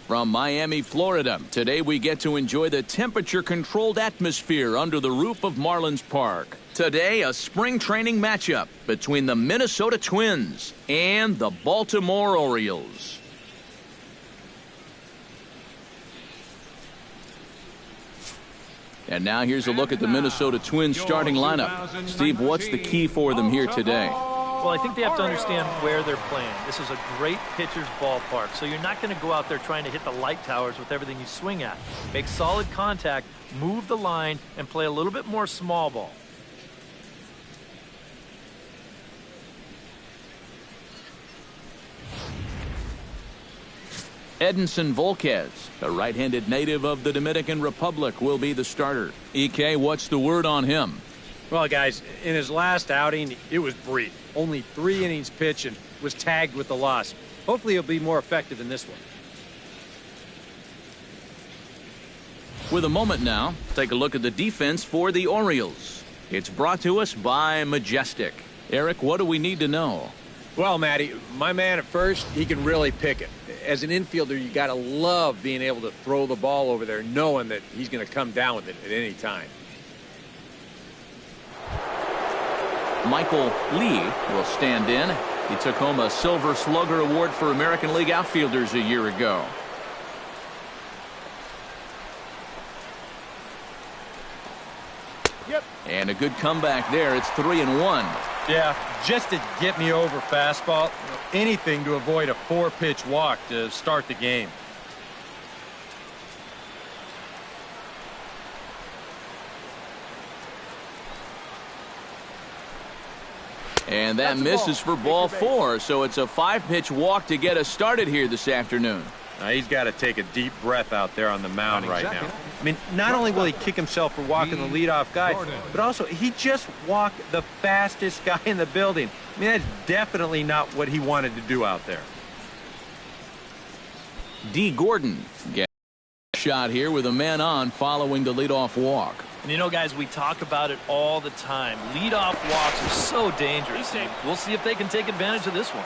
From Miami, Florida, today we get to enjoy the temperature-controlled atmosphere under the roof of Marlins Park. Today, a spring training matchup between the Minnesota Twins and the Baltimore Orioles. And now here's a look at the Minnesota Twins starting lineup. Steve, what's the key for them here today? Well, I think they have to understand where they're playing. This is a great pitcher's ballpark, so you're not going to go out there trying to hit the light towers with everything you swing at. Make solid contact, move the line, and play a little bit more small ball. Edinson Volquez, a right-handed native of the Dominican Republic, will be the starter. EK, what's the word on him? Well, guys, in his last outing, it was brief. Only 3 innings pitched and was tagged with the loss. Hopefully he'll be more effective in this one. With a moment now, take a look at the defense for the Orioles. It's brought to us by Majestic. Eric, what do we need to know? Well, Matty, my man at first, he can really pick it. As an infielder, you got to love being able to throw the ball over there, knowing that he's going to come down with it at any time. Michael Lee will stand in. He took home a Silver Slugger Award for American League outfielders a year ago. Yep. And a good comeback there. It's 3-1. Yeah, just to get me over fastball, anything to avoid a 4-pitch walk to start the game. And that misses for ball 4, so it's a 5-pitch walk to get us started here this afternoon. Now he's got to take a deep breath out there on the mound right now. I mean, not only will he kick himself for walking the leadoff guy, but also he just walked the fastest guy in the building. I mean, that's definitely not what he wanted to do out there. D. Gordon gets a shot here with a man on following the leadoff walk. And you know, guys, we talk about it all the time. Leadoff walks are so dangerous. We'll see if they can take advantage of this one.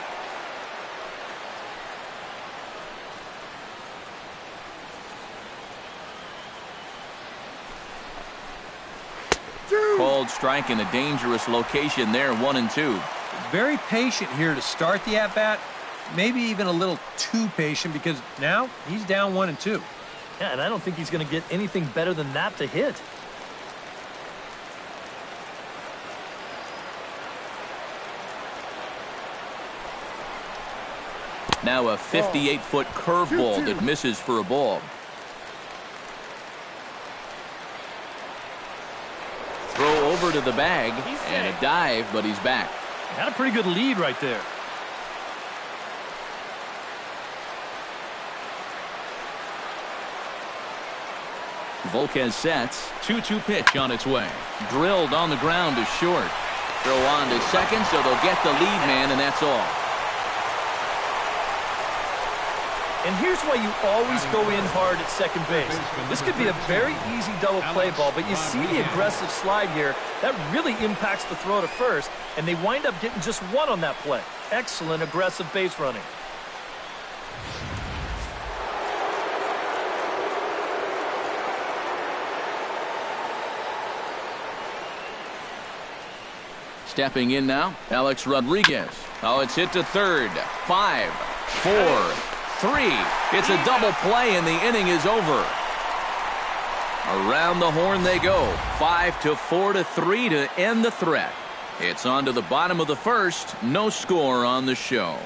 Called strike in a dangerous location there, 1-2. Very patient here to start the at-bat. Maybe even a little too patient because now he's down 1-2. Yeah, and I don't think he's going to get anything better than that to hit. Now a 58-foot curveball that misses for a ball. Throw over to the bag and a dive, but he's back. Got a pretty good lead right there. Volquez sets. 2-2 pitch on its way. Drilled on the ground to short. Throw on to second, so they'll get the lead man, and that's all. And here's why you always go in hard at second base. This could be a very easy double play ball, but you see the aggressive slide here. That really impacts the throw to first, and they wind up getting just 1 on that play. Excellent aggressive base running. Stepping in now, Alex Rodriguez. Oh, it's hit to third. 5, 4, 3. It's a double play, and the inning is over. Around the horn they go. 5-4-3 to end the threat. It's on to the bottom of the first. No score on the show.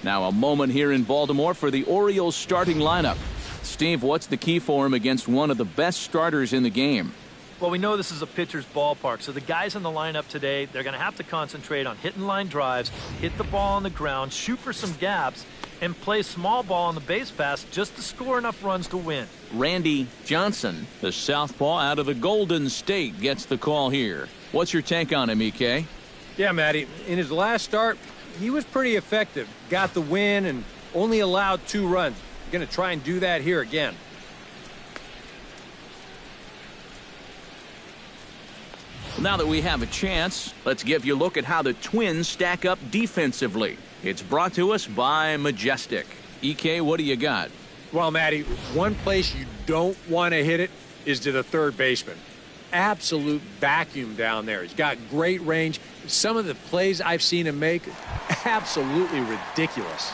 Now a moment here in Baltimore for the Orioles starting lineup. Steve, what's the key for him against one of the best starters in the game? Well, we know this is a pitcher's ballpark, so the guys in the lineup today, they're going to have to concentrate on hitting line drives, hit the ball on the ground, shoot for some gaps, and play small ball on the base pass just to score enough runs to win. Randy Johnson, the southpaw out of the Golden State, gets the call here. What's your take on him, EK? Yeah, Matty, in his last start, he was pretty effective. Got the win and only allowed 2 runs. Going to try and do that here again. Now that we have a chance, let's give you a look at how the Twins stack up defensively. It's brought to us by Majestic. EK, what do you got? Well, Matty, one place you don't want to hit it is to the third baseman. Absolute vacuum down there. He's got great range. Some of the plays I've seen him make, absolutely ridiculous.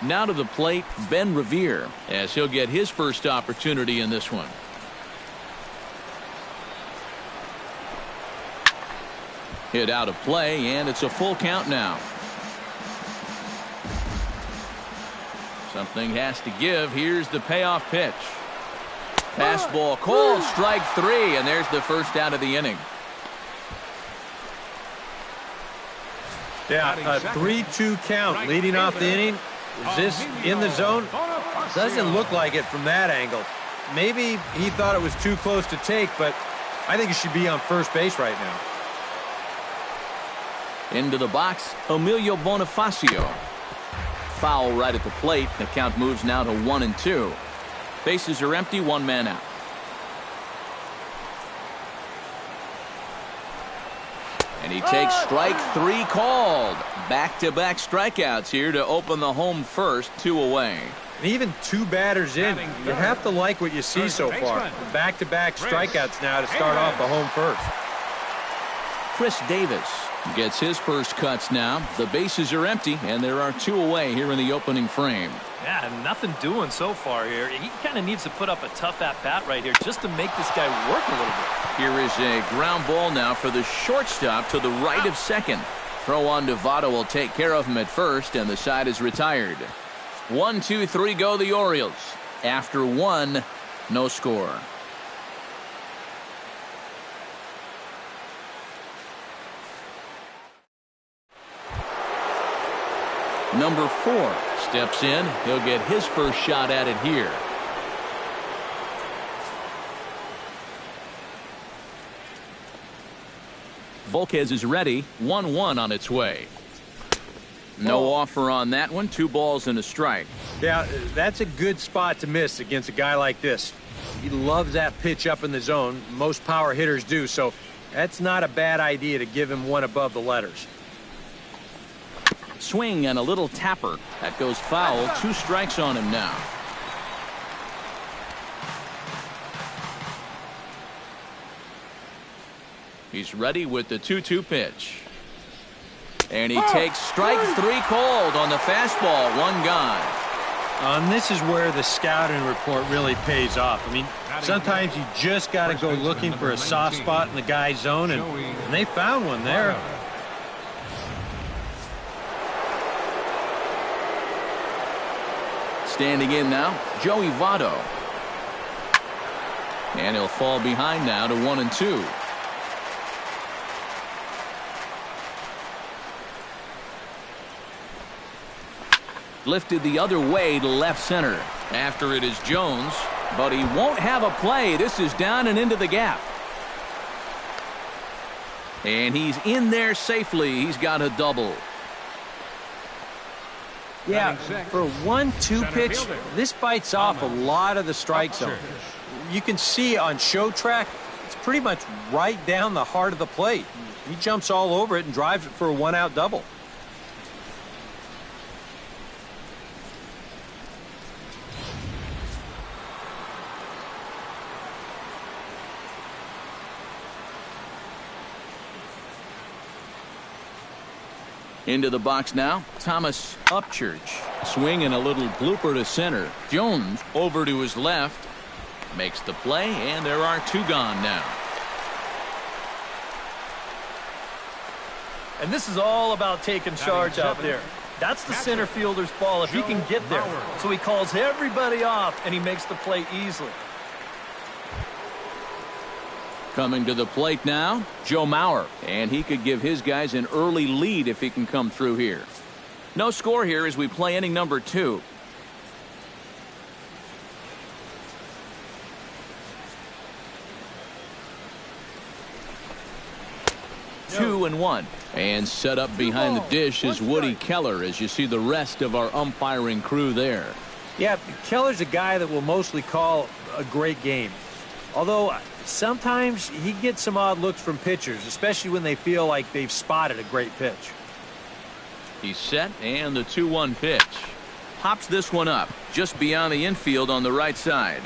Now to the plate, Ben Revere, as he'll get his first opportunity in this one. Hit out of play, and it's a full count now. Something has to give. Here's the payoff pitch. Fastball called, strike three, and there's the first out of the inning. Yeah, a 3-2 count leading off the inning. Is this in the zone? Doesn't look like it from that angle. Maybe he thought it was too close to take, but I think it should be on first base right now. Into the box, Emilio Bonifacio. Foul right at the plate. The count moves now to 1-2. Bases are empty, one man out. And he takes strike three called. Back-to-back strikeouts here to open the home first, 2 away. And even 2 batters in, you have to like what you see so far. Back-to-back strikeouts now to start off the home first. Chris Davis gets his first cuts now. The bases are empty, and there are 2 away here in the opening frame. Yeah, nothing doing so far here. He kind of needs to put up a tough at-bat right here just to make this guy work a little bit. Here is a ground ball now for the shortstop to the right of second. Throw on to Votto will take care of him at first, and the side is retired. 1, 2, 3 go the Orioles. After 1, no score. Number 4 steps in. He'll get his first shot at it here. Volquez is ready. 1-1 on its way. No offer on that one. 2 balls and a strike. Yeah, that's a good spot to miss against a guy like this. He loves that pitch up in the zone. Most power hitters do, so that's not a bad idea to give him one above the letters. Swing and a little tapper. That goes foul. 2 strikes on him now. He's ready with the 2-2 pitch. And he takes strike 3 called on the fastball. 1 gone. This is where the scouting report really pays off. I mean, sometimes you just got to go looking for a soft spot in the guy's zone, and they found one there. Standing in now, Joey Votto. And he'll fall behind now to 1-2. Lifted the other way to left center. After it is Jones, but he won't have a play. This is down and into the gap. And he's in there safely. He's got a double. Yeah, for a 1-2 pitch, this bites off a lot of the strike zone. You can see on show track, it's pretty much right down the heart of the plate. He jumps all over it and drives it for a 1-out double. Into the box now, Thomas Upchurch. Swing and a little blooper to center. Jones over to his left. Makes the play, and there are 2 gone now. And this is all about taking charge out there. That's the center fielder's ball if he can get there. So he calls everybody off, and he makes the play easily. Coming to the plate now, Joe Mauer. And he could give his guys an early lead if he can come through here. No score here as we play inning number 2. Two and 1. And set up behind the dish is Woody Keller as you see the rest of our umpiring crew there. Yeah, Keller's a guy that will mostly call a great game. Although sometimes he gets some odd looks from pitchers, especially when they feel like they've spotted a great pitch. He's set, and the 2-1 pitch. Pops this one up just beyond the infield on the right side.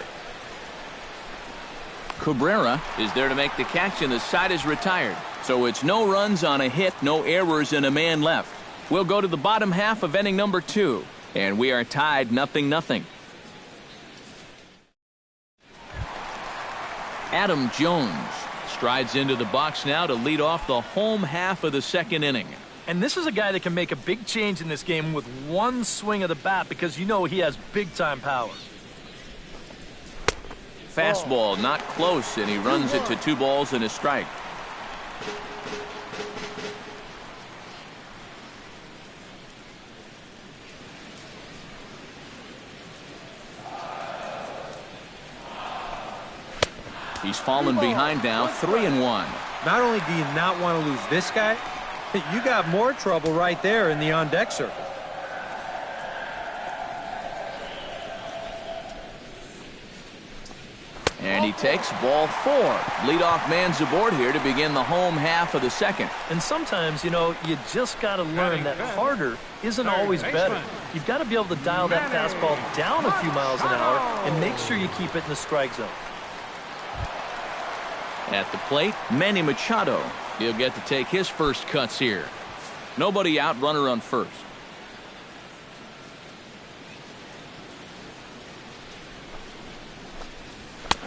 Cabrera is there to make the catch, and the side is retired. So it's no runs on a hit, no errors, and a man left. We'll go to the bottom half of inning number 2, and we are tied 0-0. Adam Jones strides into the box now to lead off the home half of the second inning. And this is a guy that can make a big change in this game with one swing of the bat because you know he has big-time power. Fastball not close, and he runs it to 2 balls and a strike. He's fallen behind now, 3-1. Not only do you not want to lose this guy, you got more trouble right there in the on-deck circle. And he takes ball 4. Leadoff man's aboard here to begin the home half of the second. And sometimes, you know, you just got to learn that harder isn't always better. You've got to be able to dial that fastball down a few miles an hour and make sure you keep it in the strike zone. At the plate, Manny Machado. He'll get to take his first cuts here. Nobody out, runner on first.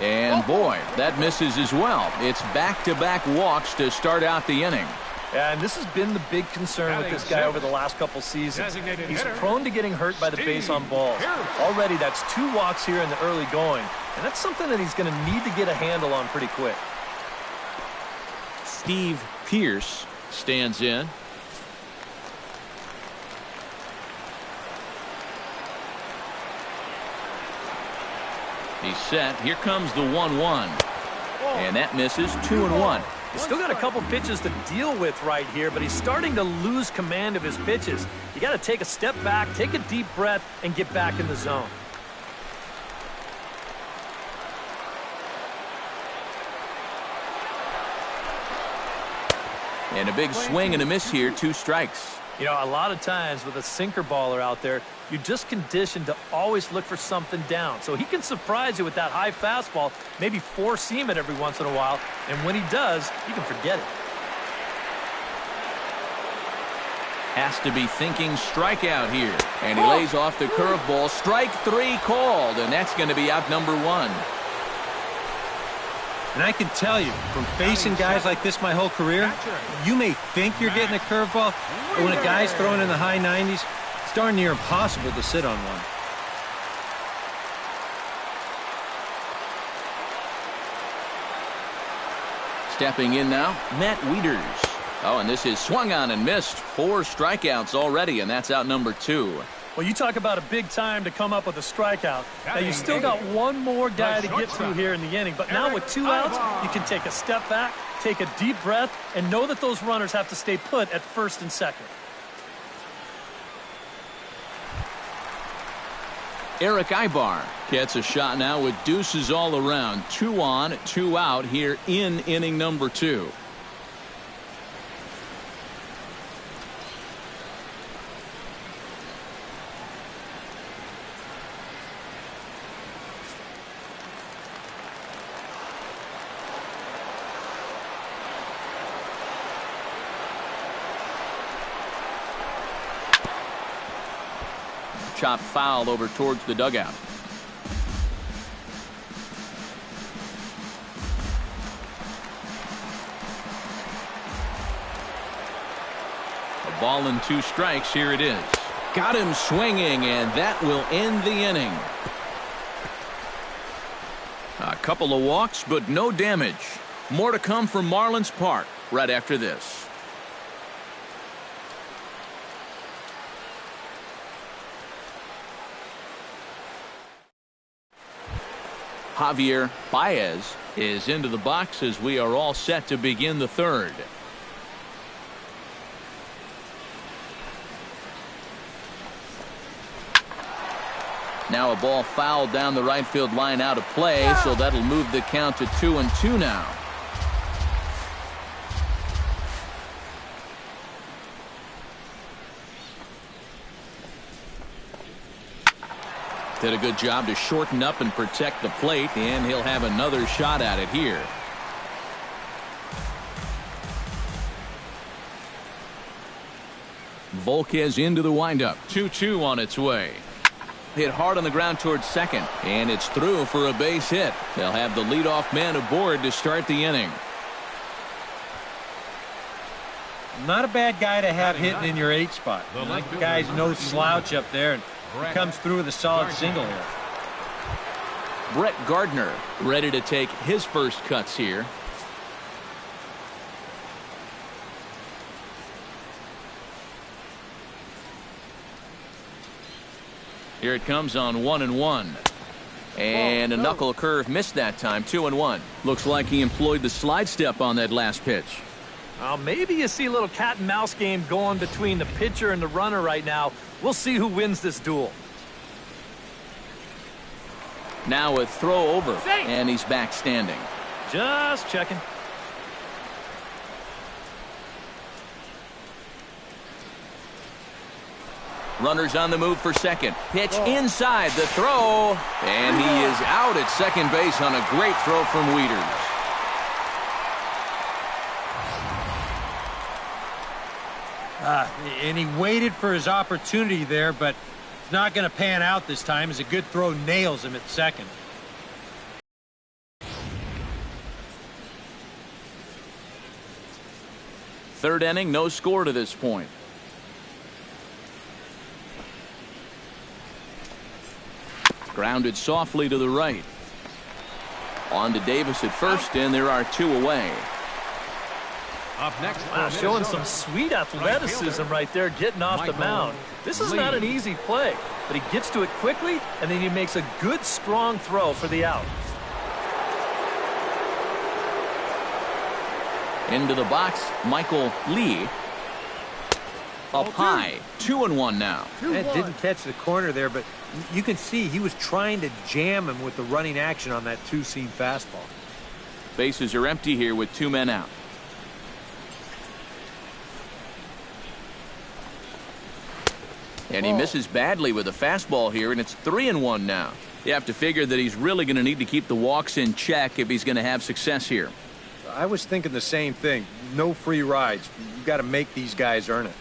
And boy, that misses as well. It's back-to-back walks to start out the inning. Yeah, and this has been the big concern with this guy over the last couple seasons. He's prone to getting hurt by the base on balls. Already, that's 2 walks here in the early going, and that's something that he's going to need to get a handle on pretty quick. Steve Pearce stands in. He's set. Here comes the 1-1. And that misses. 2-1. He's still got a couple pitches to deal with right here, but he's starting to lose command of his pitches. You got to take a step back, take a deep breath, and get back in the zone. And a big swing and a miss here. 2 strikes. You know, a lot of times with a sinker baller out there, you're just conditioned to always look for something down. So he can surprise you with that high fastball, maybe four-seam it every once in a while, and when he does, you can forget it. Has to be thinking strikeout here. And he lays off the curveball. Strike 3 called, and that's going to be out number 1. And I can tell you, from facing guys like this my whole career, you may think you're getting a curveball, but when a guy's throwing in the high 90s, it's darn near impossible to sit on one. Stepping in now, Matt Wieters. Oh, and this is swung on and missed. 4 strikeouts already, and that's out number 2. Well, you talk about a big time to come up with a strikeout. Now, you still got one more guy to get through here in the inning, but now with 2 outs, you can take a step back, take a deep breath, and know that those runners have to stay put at first and second. Eric Ibar gets a shot now with deuces all around. 2 on, 2 out here in inning number 2. Chop foul over towards the dugout. A ball and 2 strikes. Here it is. Got him swinging, and that will end the inning. A couple of walks, but no damage. More to come from Marlins Park right after this. Javier Baez is into the box as we are all set to begin the third. Now a ball fouled down the right field line out of play, so that'll move the count to 2-2 now. Did a good job to shorten up and protect the plate, and he'll have another shot at it here. Volquez into the windup. 2-2 on its way. Hit hard on the ground towards second, and it's through for a base hit. They'll have the leadoff man aboard to start the inning. Not a bad guy to have hitting in your 8 spot. That guy's no slouch up there, and he comes through with a solid single here. Brett Gardner ready to take his first cuts here. Here it comes on 1-1. And a knuckle curve missed that time. 2-1. Looks like he employed the slide step on that last pitch. Well, maybe you see a little cat and mouse game going between the pitcher and the runner right now. We'll see who wins this duel. Now a throw over, and he's back standing. Just checking. Runners on the move for second. Pitch inside the throw, and he is out at second base on a great throw from Wieters. And he waited for his opportunity there, but it's not going to pan out this time as a good throw nails him at second. Third inning, no score to this point. Grounded softly to the right. On to Davis at first, and there are 2 away. Up next, showing some sweet athleticism right there, getting off the mound. This is not an easy play, but he gets to it quickly, and then he makes a good, strong throw for the out. Into the box, Michael Lee. Up high, 2-1 now. That didn't catch the corner there, but you can see he was trying to jam him with the running action on that 2-seam fastball. Bases are empty here with 2 men out. And he misses badly with a fastball here, and it's 3-1 now. You have to figure that he's really going to need to keep the walks in check if he's going to have success here. I was thinking the same thing. No free rides. You've got to make these guys earn it.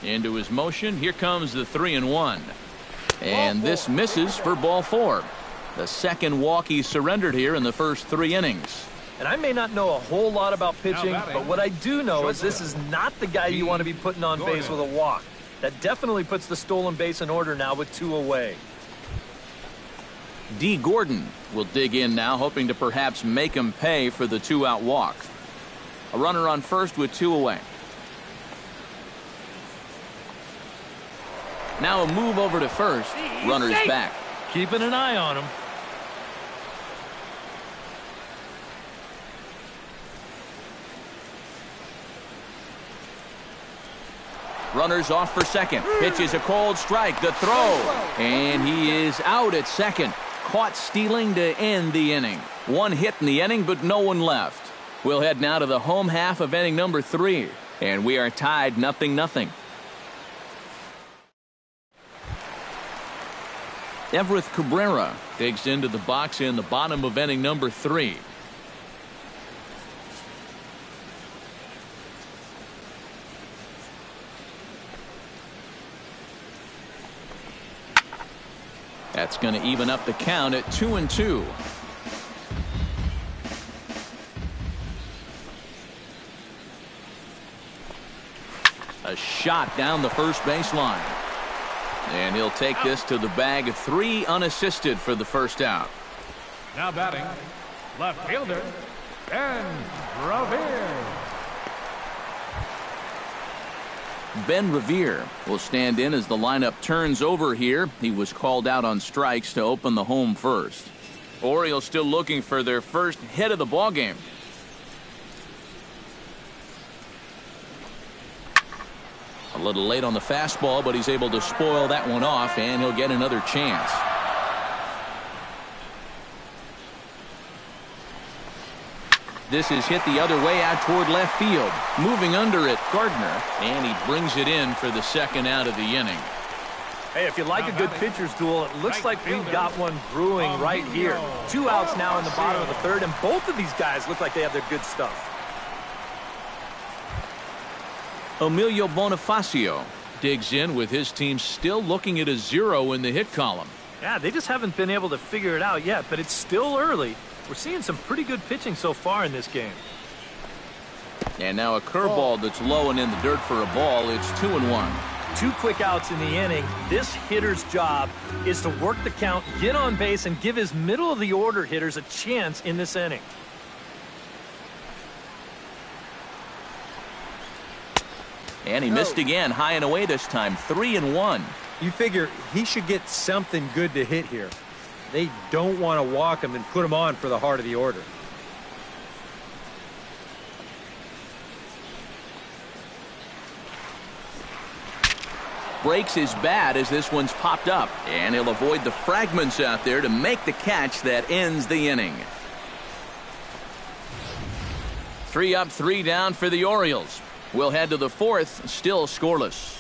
Into his motion. Here comes the 3-1. And this misses for ball 4. The second walk he surrendered here in the first 3 innings. And I may not know a whole lot about pitching, but what I do know is this is not the guy you want to be putting on base with a walk. That definitely puts the stolen base in order now with 2 away. D. Gordon will dig in now, hoping to perhaps make him pay for the 2-out walk. A runner on first with 2 away. Now a move over to first. Runner's back. Keeping an eye on him. Runners off for second. Pitch is a cold strike. The throw. And he is out at second. Caught stealing to end the inning. 1 hit in the inning, but no one left. We'll head now to the home half of inning number 3. And we are tied 0-0. Everett Cabrera digs into the box in the bottom of inning number 3. That's going to even up the count at 2-2. A shot down the first baseline. And he'll take this to the bag. 3 unassisted for the first out. Now batting, left fielder, Ben Revere. Ben Revere will stand in as the lineup turns over here. He was called out on strikes to open the home first. Orioles still looking for their first hit of the ballgame. A A little late on the fastball, but he's able to spoil that one off, and he'll get another chance. This is hit the other way out toward left field. Moving under it, Gardner, and he brings it in for the second out of the inning. Hey, if you like a good pitcher's duel, it looks like we've got one brewing right here. 2 outs now in the bottom of the third, and both of these guys look like they have their good stuff. Emilio Bonifacio digs in with his team still looking at a 0 in the hit column. Yeah, they just haven't been able to figure it out yet, but it's still early. We're seeing some pretty good pitching so far in this game. And now a curveball that's low and in the dirt for a ball. It's 2-1. 2 quick outs in the inning. This hitter's job is to work the count, get on base, and give his middle of the order hitters a chance in this inning. And he missed again, high and away this time. 3-1. You figure he should get something good to hit here. They don't want to walk him and put him on for the heart of the order. Breaks his bat as this one's popped up, and he'll avoid the fragments out there to make the catch that ends the inning. 3 up, 3 down for the Orioles. We'll head to the 4th, still scoreless.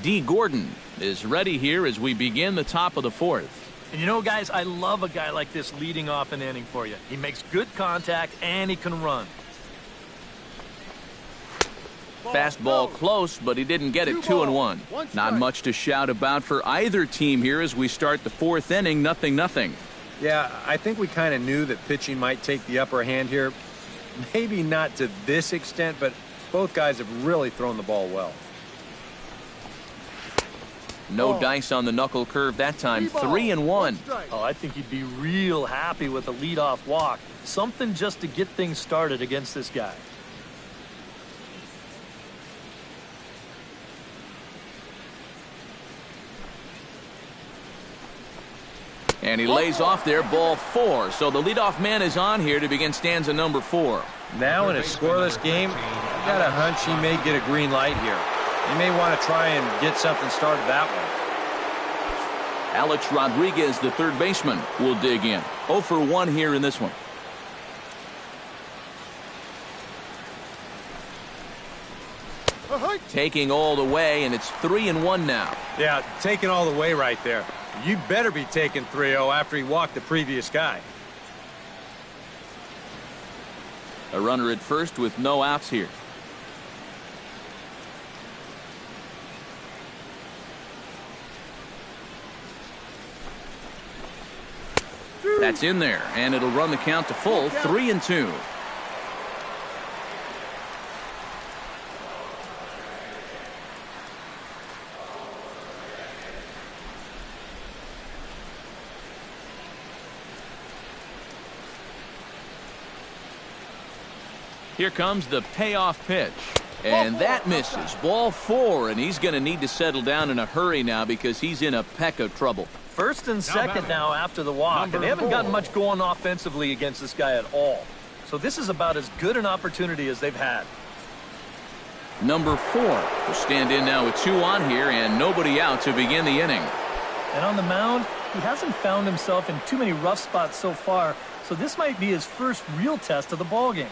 D. Gordon is ready here as we begin the top of the 4th. And you know, guys, I love a guy like this leading off an inning for you. He makes good contact, and he can run. Fastball close, but he didn't get it. 2-1. Not much to shout about for either team here as we start the 4th inning. 0-0. Yeah, I think we kind of knew that pitching might take the upper hand here. Maybe not to this extent, but both guys have really thrown the ball well. No dice on the knuckle curve that time. 3-1. Oh, I think he'd be real happy with a leadoff walk. Something just to get things started against this guy. And he lays off there, ball 4. So the leadoff man is on here to begin stanza number 4. Now in a scoreless game, I got a hunch he may get a green light here. He may want to try and get something started that way. Alex Rodriguez, the third baseman, will dig in. 0 for 1 here in this one. Taking all the way, and it's 3-1 now. Yeah, taking all the way right there. You better be taking 3-0 after he walked the previous guy. A runner at first with no outs here. That's in there, and it'll run the count to full. 3-2. Here comes the payoff pitch. And that misses. Ball 4, and he's going to need to settle down in a hurry now because he's in a peck of trouble. First and second now after the walk, and they haven't gotten much going offensively against this guy at all. So this is about as good an opportunity as they've had. Number 4 will stand in now with 2 on here and nobody out to begin the inning. And on the mound, he hasn't found himself in too many rough spots so far, so this might be his first real test of the ballgame.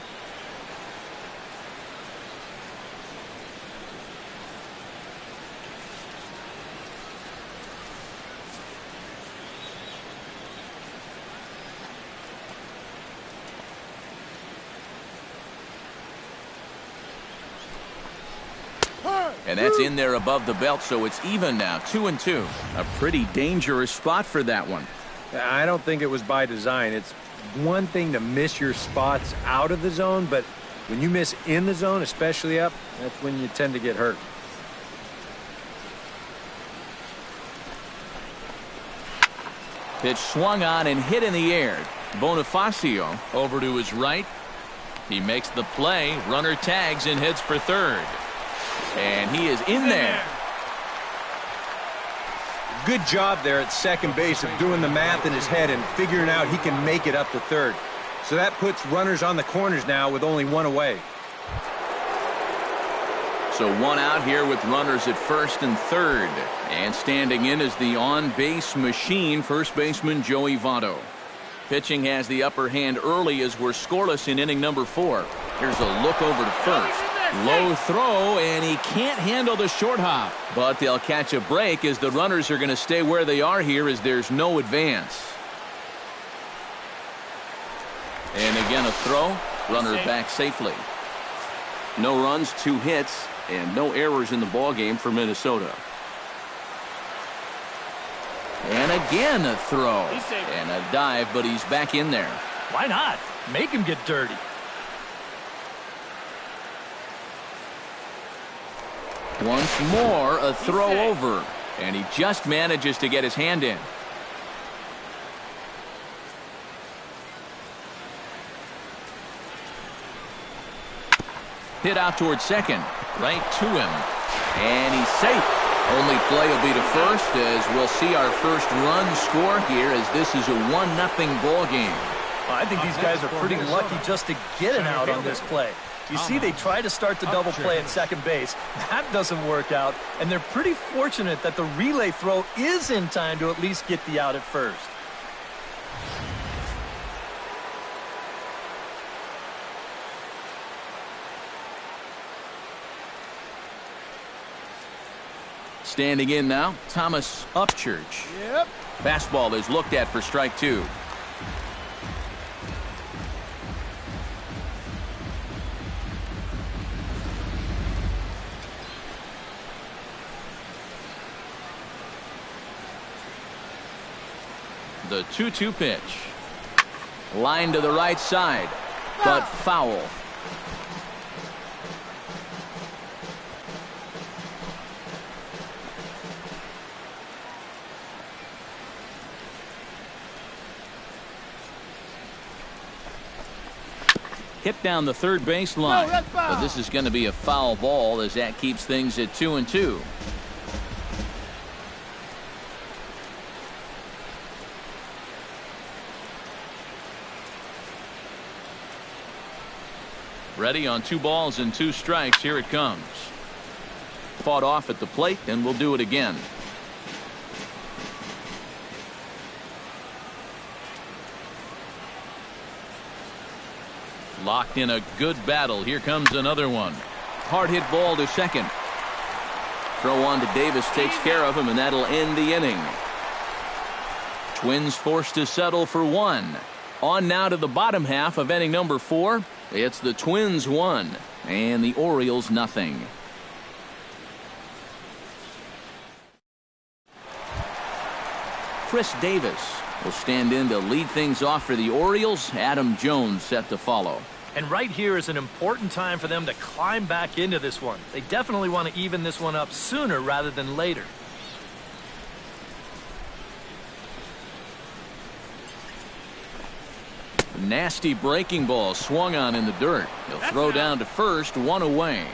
And that's in there above the belt, so it's even now, 2-2. A pretty dangerous spot for that one. I don't think it was by design. It's one thing to miss your spots out of the zone, but when you miss in the zone, especially up, that's when you tend to get hurt. Pitch swung on and hit in the air. Bonifacio over to his right. He makes the play. Runner tags and hits for third. And he is in there. Good job there at second base of doing the math in his head and figuring out he can make it up to third. So that puts runners on the corners now with only one away. So one out here with runners at first and third. And standing in is the on-base machine, first baseman Joey Votto. Pitching has the upper hand early as we're scoreless in inning number 4. Here's a look over to first. Low throw, and he can't handle the short hop. But they'll catch a break as the runners are going to stay where they are here as there's no advance. And again a throw. Runner back safely. No runs, 2 hits, and no errors in the ballgame for Minnesota. And again a throw. And a dive, but he's back in there. Why not? Make him get dirty. Once more, a throw over. And he just manages to get his hand in. Hit out towards second. Right to him. And he's safe. Only play will be to first as we'll see our first run score here as this is a 1-0 ball game. Well, I think these guys are pretty lucky just to get an out on this play. You see, they try to start the double play at second base. That doesn't work out, and they're pretty fortunate that the relay throw is in time to at least get the out at first. Standing in now, Thomas Upchurch. Yep. Fastball is looked at for strike 2. The 2-2 pitch. Line to the right side, but foul. Hit down the third base line, but this is going to be a foul ball as that keeps things at 2-2. Ready on 2 balls and 2 strikes. Here it comes. Fought off at the plate, and we'll do it again. Locked in a good battle. Here comes another one. Hard hit ball to second. Throw on to Davis takes care of him, and that'll end the inning. Twins forced to settle for 1. On now to the bottom half of inning number 4. It's the Twins 1 and the Orioles nothing. Chris Davis will stand in to lead things off for the Orioles. Adam Jones set to follow. And right here is an important time for them to climb back into this one. They definitely want to even this one up sooner rather than later. Nasty breaking ball swung on in the dirt. He'll throw down to first, 1 away.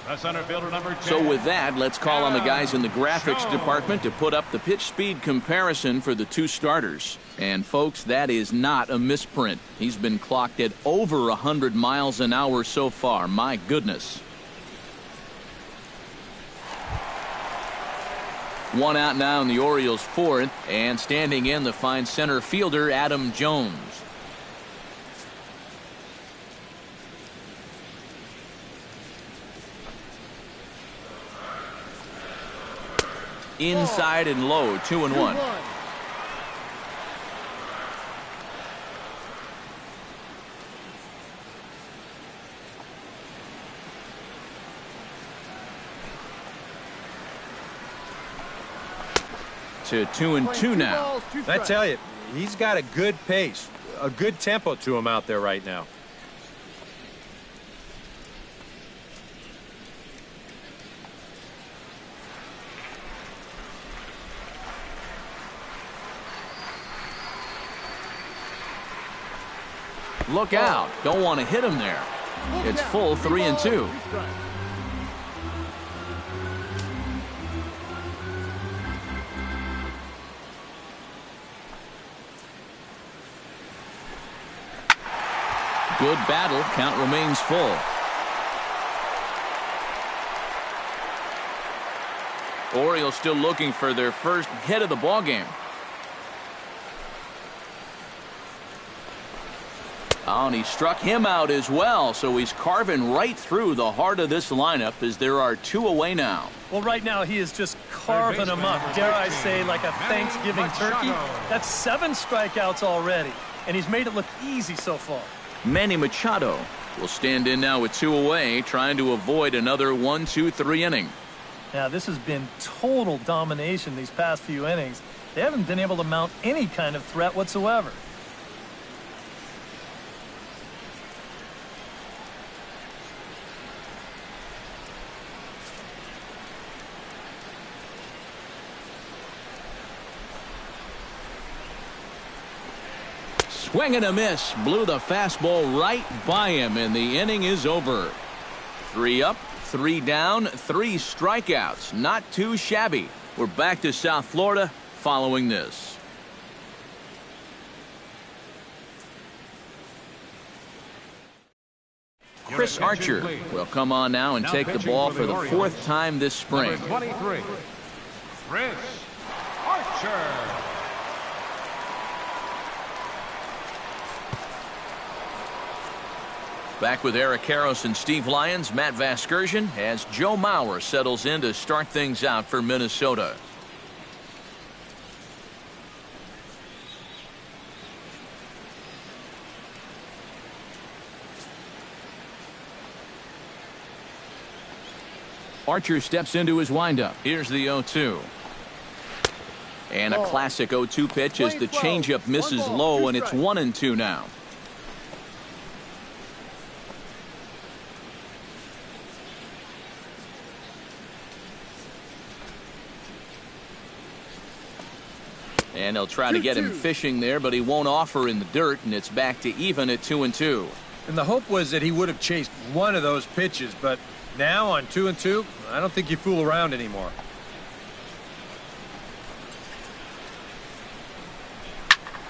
The center fielder number 10. So with that, let's call on the guys in the graphics department to put up the pitch speed comparison for the 2 starters. And folks, that is not a misprint. He's been clocked at over 100 miles an hour so far. My goodness. 1 out now in the Orioles 4th, and standing in the fine center fielder Adam Jones. Inside and low, 2-1. To 2-2 now. I tell you, he's got a good pace, a good tempo to him out there right now. Look out. Don't want to hit him there. It's full 3-2. Good battle. Count remains full. Orioles still looking for their first hit of the ball game. Oh, and he struck him out as well, so he's carving right through the heart of this lineup as there are 2 away now. Well, right now he is just carving them up. Dare I say, like a Thanksgiving turkey. That's 7 strikeouts already, and he's made it look easy so far. Manny Machado will stand in now with 2 away, trying to avoid another 1-2-3 inning. Now, this has been total domination these past few innings. They haven't been able to mount any kind of threat whatsoever. Swing and a miss. Blew the fastball right by him, and the inning is over. 3 up, 3 down, 3 strikeouts. Not too shabby. We're back to South Florida following this. Chris Archer will come on now and take the ball for the 4th time this spring. 23, Chris Archer. Back with Eric Karros and Steve Lyons, Matt Vasgersian, as Joe Mauer settles in to start things out for Minnesota. Archer steps into his windup. Here's the 0-2. And a classic 0-2 pitch as the changeup misses low, and it's 1-2 now. And they'll try to get him fishing there, but he won't offer in the dirt, and it's back to even at 2-2. And the hope was that he would have chased one of those pitches, but now on 2-2, I don't think you fool around anymore.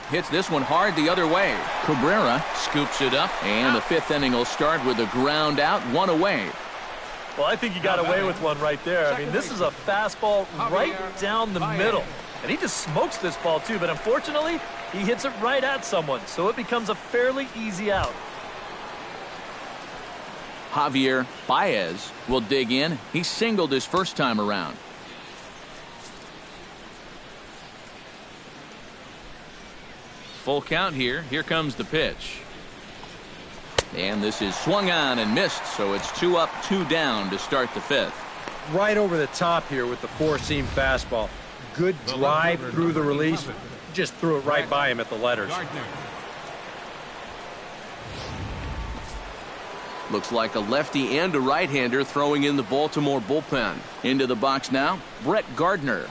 Hits this one hard the other way. Cabrera scoops it up, and the 5th inning will start with a ground out, 1 away. Well, I think he got away with one right there. I mean, this is a fastball right down the middle. And he just smokes this ball, too. But unfortunately, he hits it right at someone. So it becomes a fairly easy out. Javier Baez will dig in. He singled his first time around. Full count here. Here comes the pitch. And this is swung on and missed. So it's 2 up, 2 down to start the 5th. Right over the top here with the 4-seam fastball. Good drive through the release. Just threw it right by him at the letters. Looks like a lefty and a right-hander throwing in the Baltimore bullpen. Into the box now, Brett Gardner.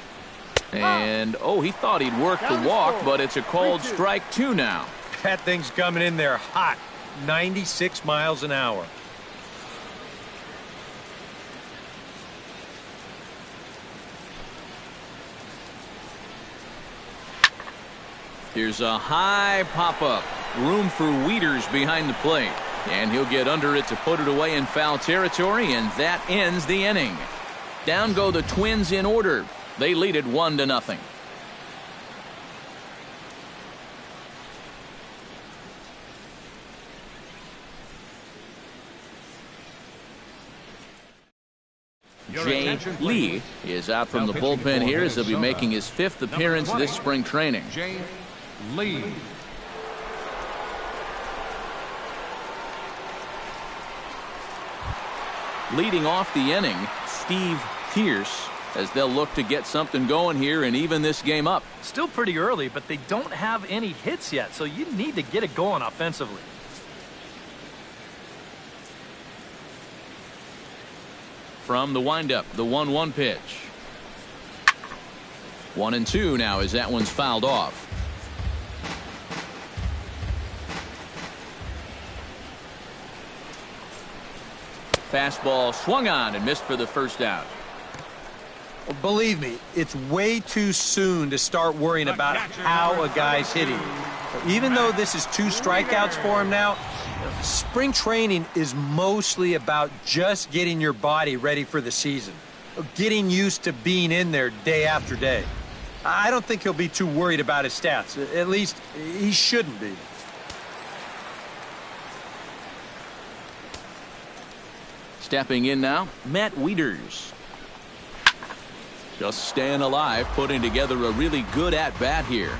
And, he thought he'd work the walk, but it's a called strike 2 now. That thing's coming in there hot. 96 miles an hour. Here's a high pop-up. Room for Wieters behind the plate. And he'll get under it to put it away in foul territory, and that ends the inning. Down go the Twins in order. They lead it 1-0. Jay Lee is out from the bullpen here as he'll be making his 5th appearance this spring training. Jay Lee. Leading off the inning, Steve Pearce, as they'll look to get something going here and even this game up. Still pretty early, but they don't have any hits yet, so you need to get it going offensively. From the windup, the 1-1 pitch. 1-2 now as that one's fouled off. Fastball swung on and missed for the first out. Well, believe me, it's way too soon to start worrying about how a guy's hitting. Even though this is 2 strikeouts for him now, Spring training is mostly about just getting your body ready for the season, getting used to being in there day after day. I don't think he'll be too worried about his stats. At least, he shouldn't be. Stepping in now, Matt Wieters. Just staying alive, putting together a really good at-bat here.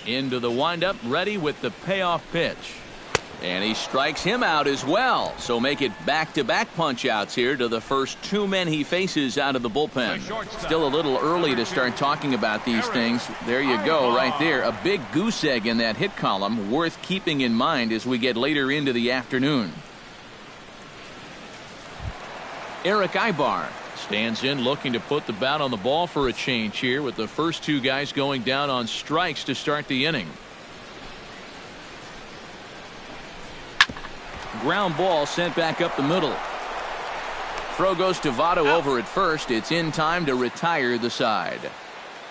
Into the windup, ready with the payoff pitch. And he strikes him out as well. So make it back-to-back punch-outs here to the first two men he faces out of the bullpen. Still a little early to start talking about these things. There you go, right there. A big goose egg in that hit column, worth keeping in mind as we get later into the afternoon. Eric Ibar stands in, looking to put the bat on the ball for a change here, with the first two guys going down on strikes to start the inning. Ground ball sent back up the middle. Throw goes to Votto over at first. It's in time to retire the side.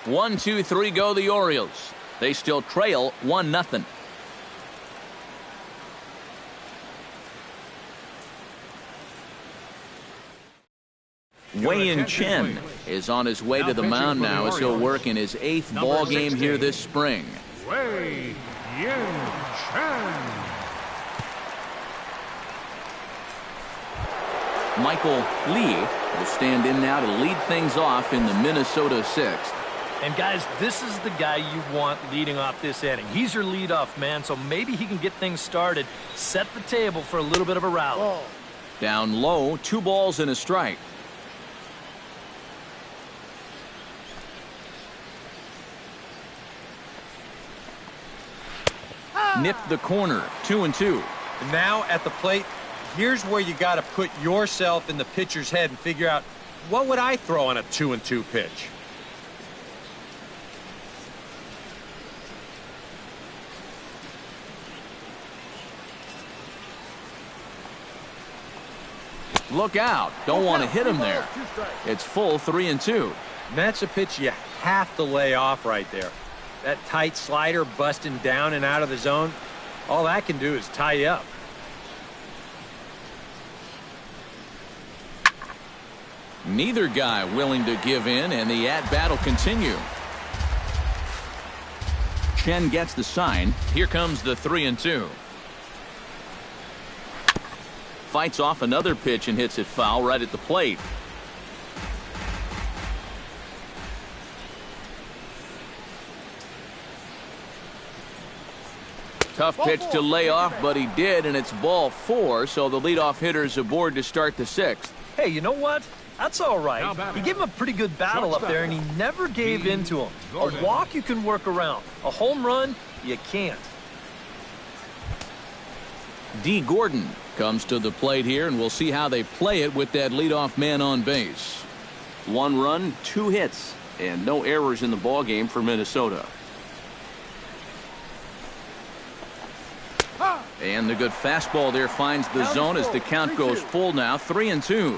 1, 2, 3 go the Orioles. They still trail 1-0. Wei-Yin Chen is on his way to the mound now as he'll work in his 8th ball game here this spring. Wei-Yin Chen. Michael Lee will stand in now to lead things off in the Minnesota 6th. And guys, this is the guy you want leading off this inning. He's your leadoff man, so maybe he can get things started, set the table for a little bit of a rally. Down low, 2 balls and a strike. Nipped the corner, 2-2. And now at the plate, here's where you got to put yourself in the pitcher's head and figure out, what would I throw on a 2-2 pitch? Look out. Don't want to hit him there. It's full 3-2. And that's a pitch you have to lay off right there. That tight slider busting down and out of the zone, all that can do is tie you up. Neither guy willing to give in, and the at-bat will continue. Chen gets the sign. Here comes the 3-2. Fights off another pitch and hits it foul right at the plate. Tough pitch to lay off, but he did, and it's ball 4, so the leadoff hitter's aboard to start the 6th. Hey, you know what? That's all right. He gave him a pretty good battle up there, and he never gave in to him. A walk you can work around. A home run, you can't. D. Gordon comes to the plate here, and we'll see how they play it with that leadoff man on base. 1 run, 2 hits, and no errors in the ballgame for Minnesota. And the good fastball there finds the zone as the count goes full now, 3-2.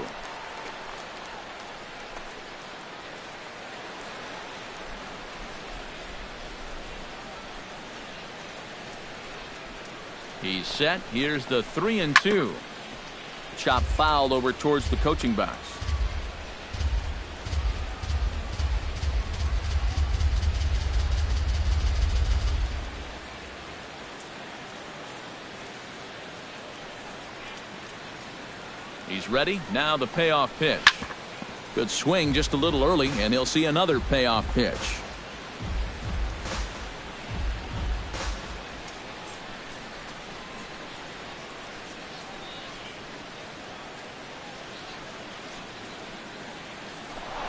He's set. Here's the 3-2. Chop fouled over towards the coaching box. He's ready. Now the payoff pitch. Good swing just a little early, and he'll see another payoff pitch.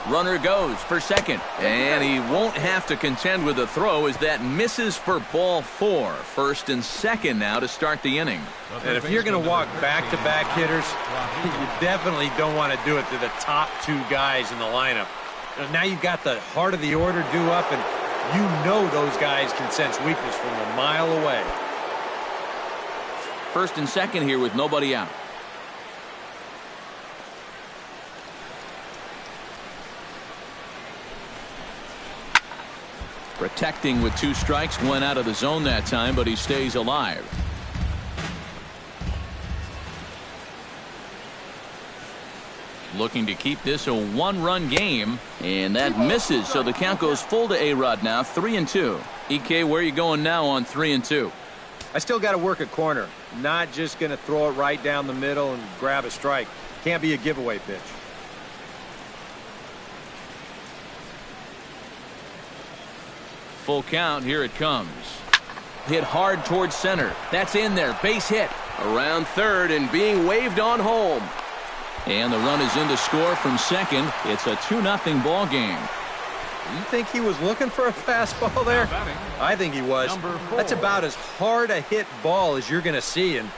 Runner goes for second, and he won't have to contend with a throw as that misses for ball 4. First and second now to start the inning. And if you're going to walk back-to-back hitters, you definitely don't want to do it to the top 2 guys in the lineup. Now you've got the heart of the order due up, and you know those guys can sense weakness from a mile away. First and second here with nobody out. Protecting with 2 strikes, went out of the zone that time, but he stays alive. Looking to keep this a 1-run game, and that misses, so the count goes full to A-Rod now, 3-2. EK, where are you going now on 3-2? I still got to work a corner. Not just going to throw it right down the middle and grab a strike. Can't be a giveaway pitch. Full count, here it comes. Hit hard towards center. That's in there, base hit. Around third and being waved on home. And the run is in to score from second. It's a 2-0 ball game. You think he was looking for a fastball there? I think he was. That's about as hard a hit ball as you're going to see, and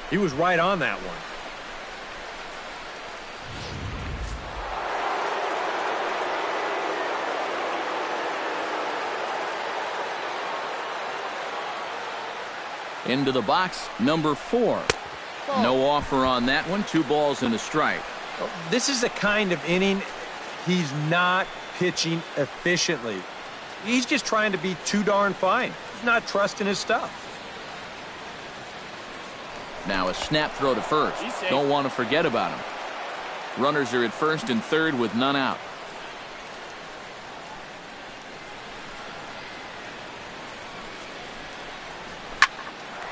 he was right on that one. Into the box, number 4. No offer on that one. 2 balls and a strike. This is the kind of inning he's not pitching efficiently. He's just trying to be too darn fine. He's not trusting his stuff. Now a snap throw to first. Don't want to forget about him. Runners are at first and third with none out.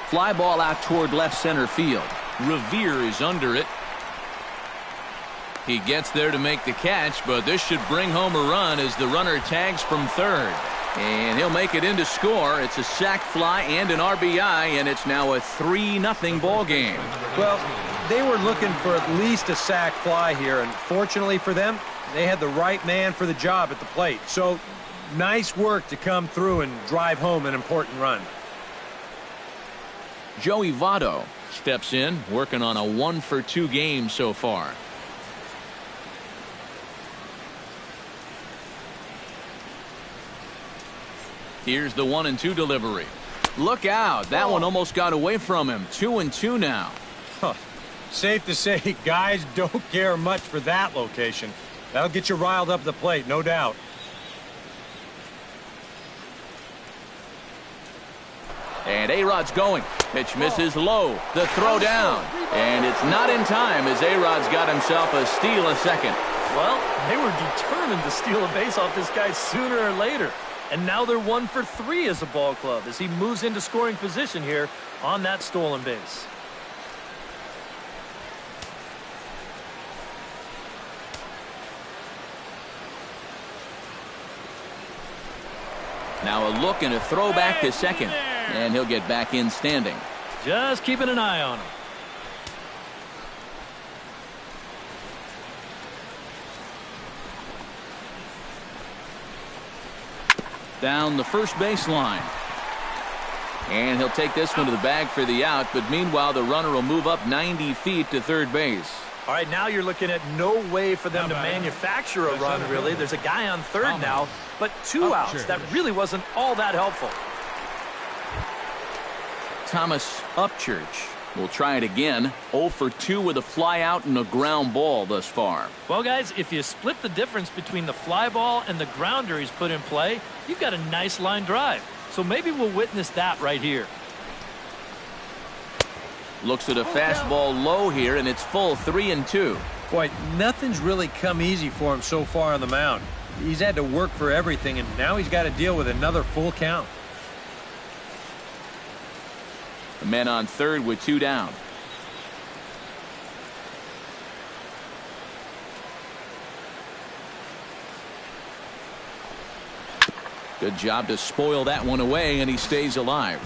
Fly ball out toward left center field. Revere is under it. He gets there to make the catch, but this should bring home a run as the runner tags from third. And he'll make it in to score. It's a sac fly and an RBI, and it's now a 3-0 ball game. Well, they were looking for at least a sac fly here, and fortunately for them, they had the right man for the job at the plate. So, nice work to come through and drive home an important run. Joey Votto steps in, working on a 1-for-2 game so far. Here's the 1-2 delivery. Look out. That one almost got away from him. 2-2 now. Huh. Safe to say, guys don't care much for that location. That'll get you riled up the plate, no doubt. And A-Rod's going. Pitch misses low. The throw down. And it's not in time as A-Rod's got himself a steal a second. Well, they were determined to steal a base off this guy sooner or later. And now they're 1 for 3 as a ball club as he moves into scoring position here on that stolen base. Now a look and a throw back to second. And he'll get back in standing. Just keeping an eye on him. Down the first baseline. And he'll take this one to the bag for the out, but meanwhile the runner will move up 90 feet to third base. All right, now you're looking at no way for them to manufacture a run, really. There's a guy on third now, but 2 outs. That really wasn't all that helpful. Thomas Upchurch will try it again. 0 for 2 with a fly out and a ground ball thus far. Well, guys, if you split the difference between the fly ball and the grounder he's put in play, you've got a nice line drive. So maybe we'll witness that right here. Looks at a fastball low here, and it's full 3-2. Boy, nothing's really come easy for him so far on the mound. He's had to work for everything, and now he's got to deal with another full count. The men on third with 2 down. Good job to spoil that one away, and he stays alive.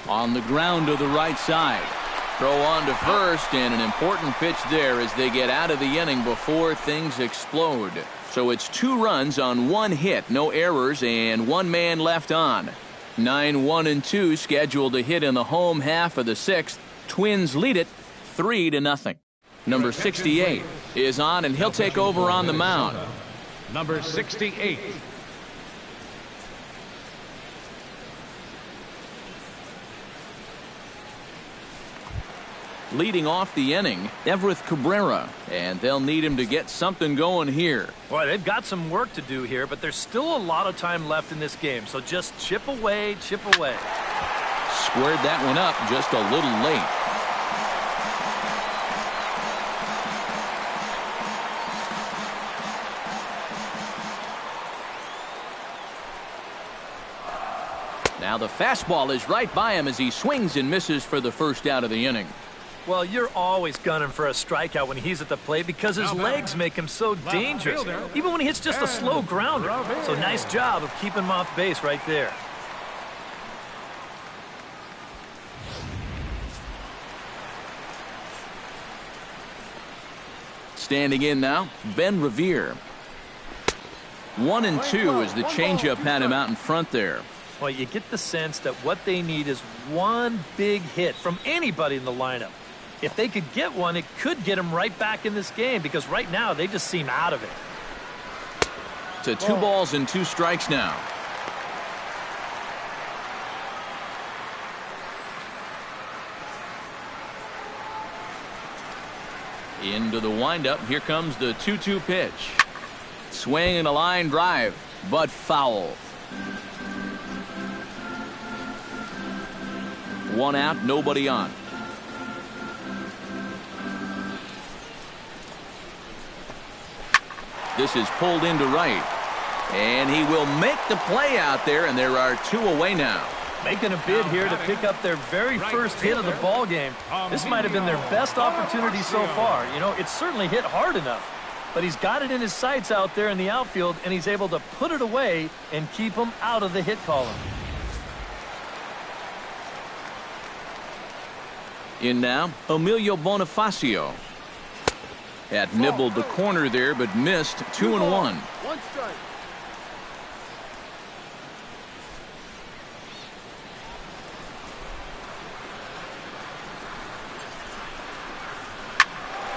On the ground to the right side. Throw on to first, and an important pitch there as they get out of the inning before things explode. So it's 2 runs on 1 hit, no errors, and 1 man left on. 9-1-2 scheduled to hit in the home half of the 6th. Twins lead it 3-0. Number 68 is on, and he'll take over on the mound. Number 68. Leading off the inning, Everett Cabrera, and they'll need him to get something going here. Boy, they've got some work to do here, but there's still a lot of time left in this game, so just chip away, chip away. Squared that one up just a little late. Now the fastball is right by him as he swings and misses for the first out of the inning. Well, you're always gunning for a strikeout when he's at the plate because his legs make him so dangerous, even when he hits just a slow grounder. So nice job of keeping him off base right there. Standing in now, Ben Revere. 1-2 as the changeup had him out in front there. Well, you get the sense that what they need is one big hit from anybody in the lineup. If they could get one, it could get them right back in this game because right now they just seem out of it. To 2 balls and 2 strikes now. Into the windup. Here comes the 2-2 pitch. Swing and a line drive, but foul. 1 out, nobody on. This is pulled into right. And he will make the play out there, and there are 2 away now. Making a bid here to pick up their very first hit of the ball game. This might have been their best opportunity so far. You know, it's certainly hit hard enough. But he's got it in his sights out there in the outfield, and he's able to put it away and keep him out of the hit column. In now, Emilio Bonifacio. Had nibbled the corner there, but missed. 2-1. 1 strike.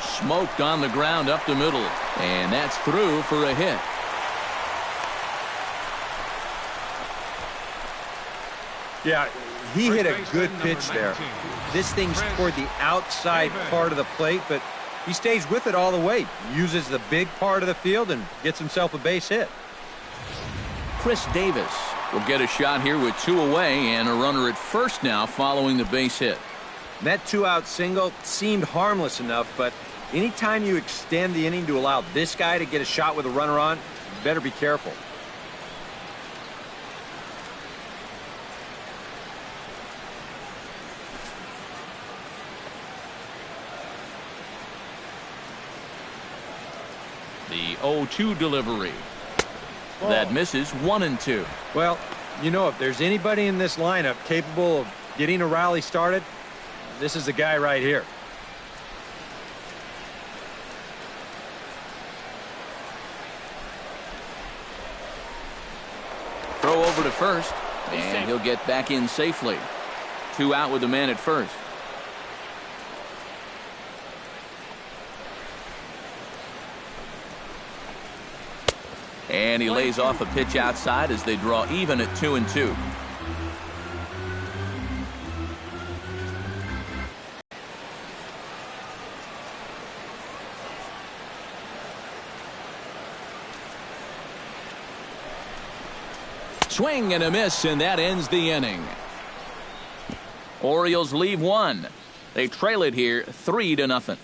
Smoked on the ground up the middle. And that's through for a hit. Yeah, he hit a good pitch there. This thing's toward the outside part of the plate, but he stays with it all the way. Uses the big part of the field and gets himself a base hit. Chris Davis will get a shot here with 2 away and a runner at first now following the base hit. That 2-out single seemed harmless enough, but anytime you extend the inning to allow this guy to get a shot with a runner on, you better be careful. The 0-2 delivery. That misses. 1-2. Well, you know, if there's anybody in this lineup capable of getting a rally started, this is the guy right here. Throw over to first, and he'll get back in safely. 2 out with the man at first. And he lays off a pitch outside as they draw even at 2-2. Swing and a miss, and that ends the inning. Orioles leave 1. They trail it here 3-0.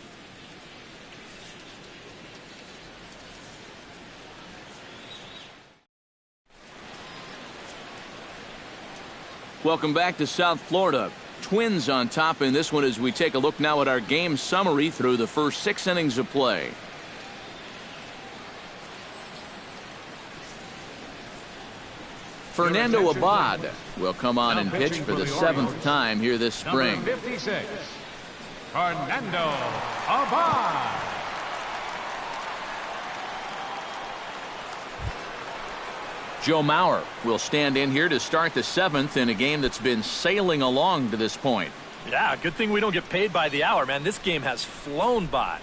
Welcome back to South Florida. Twins on top in this one as we take a look now at our game summary through the first 6 innings of play. Fernando Abad will come on and pitch for the 7th time here this spring. Number 56, Fernando Abad. Joe Mauer will stand in here to start the 7th in a game that's been sailing along to this point. Yeah, good thing we don't get paid by the hour, man. This game has flown by.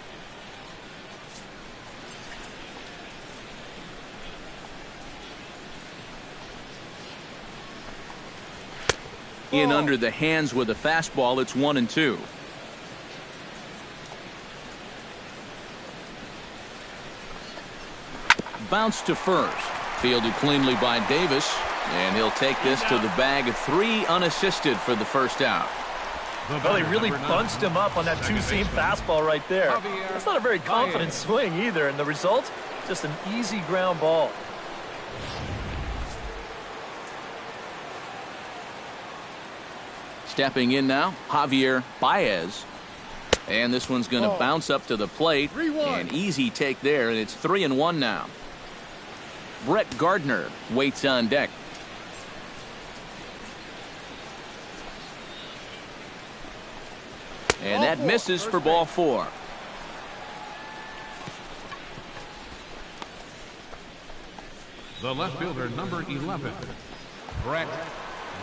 In under the hands with a fastball, it's 1-2. Bounce to first. Fielded cleanly by Davis. And he'll take this to the bag. 3 unassisted for the first out. Well, he really bunched him up on that two-seam fastball right there. That's not a very confident swing either, and the result, just an easy ground ball. Stepping in now, Javier Baez. And this one's going to bounce up to the plate. An easy take there, and it's 3-1 now. Brett Gardner waits on deck. And that misses for ball 4. The left fielder, number 11, Brett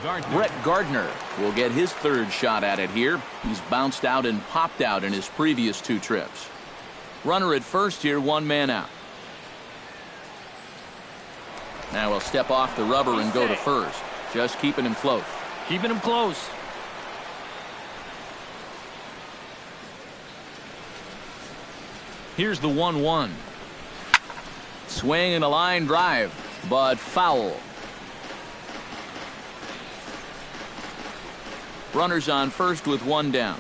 Gardner. Brett Gardner will get his 3rd shot at it here. He's bounced out and popped out in his previous 2 trips. Runner at first here, 1 man out. Now he'll step off the rubber and go to first. Just keeping him close. Keeping him close. Here's the 1-1. Swing and a line drive, but foul. Runners on first with 1 down.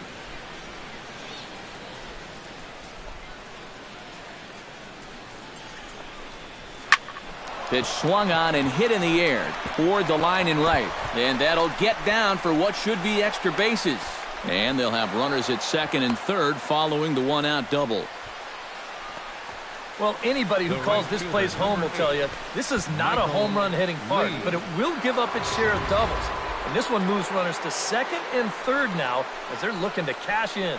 Pitch swung on and hit in the air toward the line and right. And that'll get down for what should be extra bases. And they'll have runners at second and third following the 1-out double. Well, anybody who calls this place home will tell you this is not a home run hitting park, but it will give up its share of doubles. And this one moves runners to second and third now as they're looking to cash in.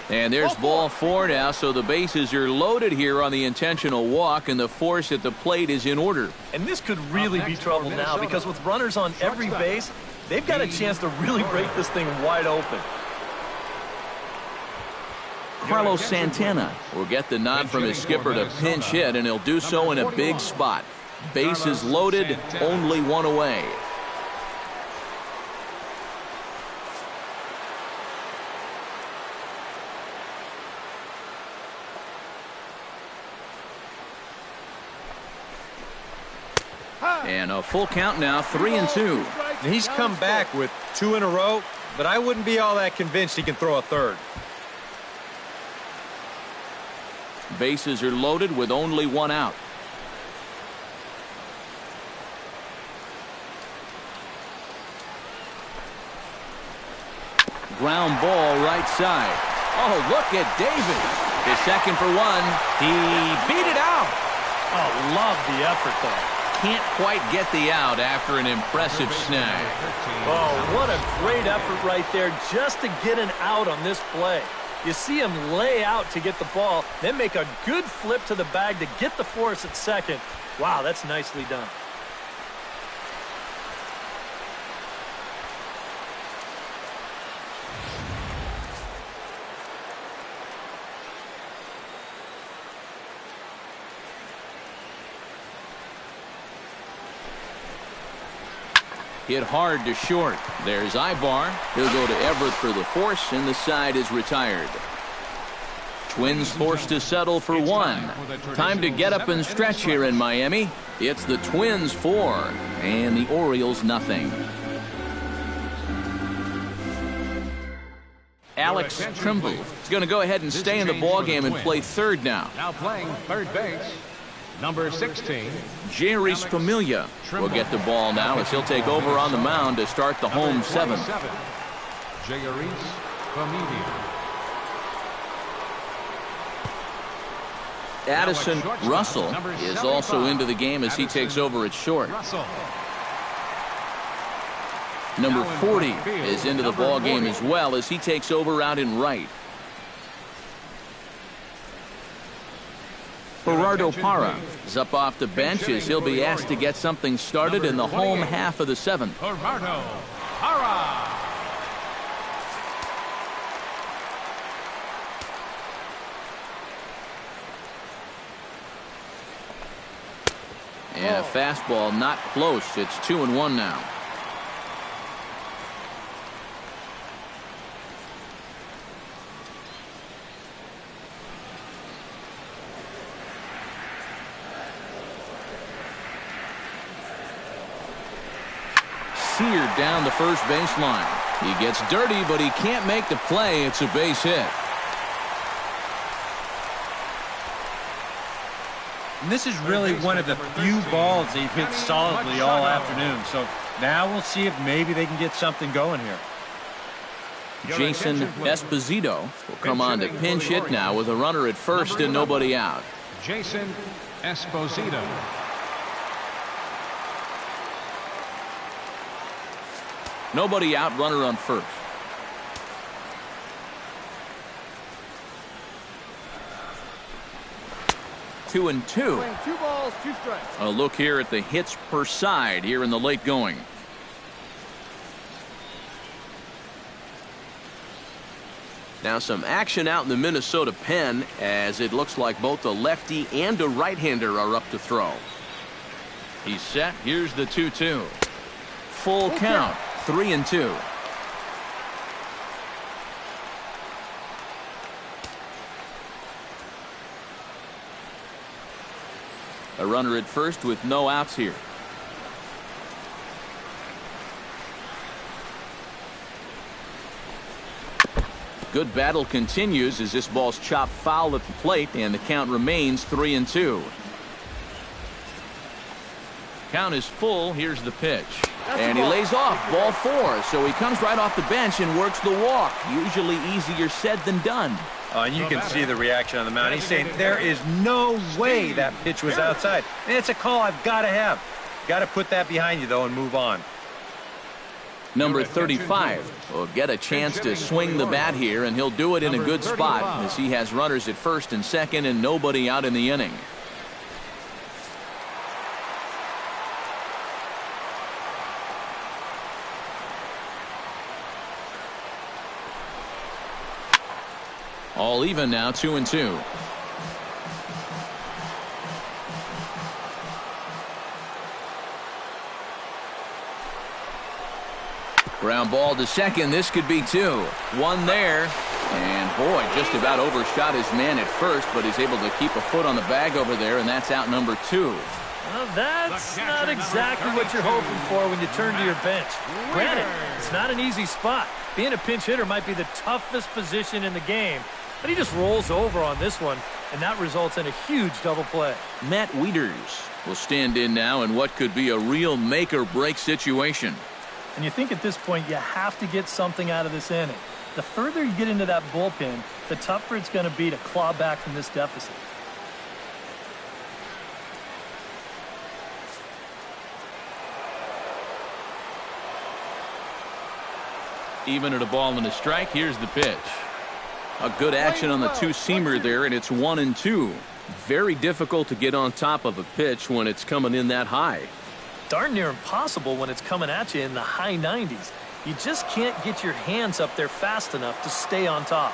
And there's ball 4 now, so the bases are loaded here on the intentional walk, and the force at the plate is in order. And this could really be trouble now because with runners on every base, they've got a chance to really break this thing wide open. Carlos Santana will get the nod from his skipper to pinch hit, and he'll do so in a big spot. Bases loaded, only 1 away. And a full count now, 3-2. He's come back with 2 in a row, but I wouldn't be all that convinced he can throw a 3rd. Bases are loaded with only 1 out. Ground ball right side. Oh, look at Davis. His second for 1. He beat it out. Oh, love the effort, though. Can't quite get the out after an impressive snag. Oh, what a great effort right there just to get an out on this play. You see him lay out to get the ball, then make a good flip to the bag to get the force at second. Wow, that's nicely done. Hit hard to short. There's Ibar. He'll go to Everett for the force, and the side is retired. Twins forced to settle for 1. Time to get up and stretch here in Miami. It's the Twins 4 and the Orioles nothing. Alex Trimble is going to go ahead and stay in the ballgame and play third now. Now playing third base, number 16. Jerry Familia will get the ball now as he'll take over on the mound to start the home 7th. Jerry Familia. Addison Russell is also into the game as he takes over at short. Number 40 is into the ball game as well as he takes over out in right. Gerardo Parra is up off the bench as he'll be asked to get something started in the home half of the 7th. Gerardo Parra. And a fastball not close. It's 2-1 now. Seared down the first baseline. He gets dirty, but he can't make the play. It's a base hit. And this is really one of the few balls they've hit solidly all afternoon. So now we'll see if maybe they can get something going here. Jason Esposito will come on to pinch hit now with a runner at first and nobody out. Jason Esposito. Nobody out, runner on first. Two and two. 2 balls, 2 strikes. A look here at the hits per side here in the late going. Now some action out in the Minnesota pen as it looks like both a lefty and a right-hander are up to throw. He's set. Here's the 2-2. Full count. 3-2. A runner at first with no outs here. Good battle continues as this ball's chopped foul at the plate and the count remains 3-2. Count is full. Here's the pitch. And he lays off. Ball 4. So he comes right off the bench and works the walk. Usually easier said than done. And you can see the reaction on the mound. He's saying there is no way that pitch was outside. And it's a call I've got to have. Got to put that behind you, though, and move on. Number 35 will get a chance to swing the bat here, and he'll do it in a good spot as he has runners at first and second and nobody out in the inning. All even now, 2-2. Ground ball to second. This could be 2. 1 there. And boy, just about overshot his man at first, but he's able to keep a foot on the bag over there, and that's out number 2. Well, that's not exactly what you're hoping for when you turn to your bench. Granted, it's not an easy spot. Being a pinch hitter might be the toughest position in the game, but he just rolls over on this one, and that results in a huge double play. Matt Wieters will stand in now in what could be a real make-or-break situation. And you think at this point you have to get something out of this inning. The further you get into that bullpen, the tougher it's going to be to claw back from this deficit. Even at a ball and a strike, here's the pitch. A good action on the two-seamer there, and it's 1-2. Very difficult to get on top of a pitch when it's coming in that high. Darn near impossible when it's coming at you in the high 90s. You just can't get your hands up there fast enough to stay on top.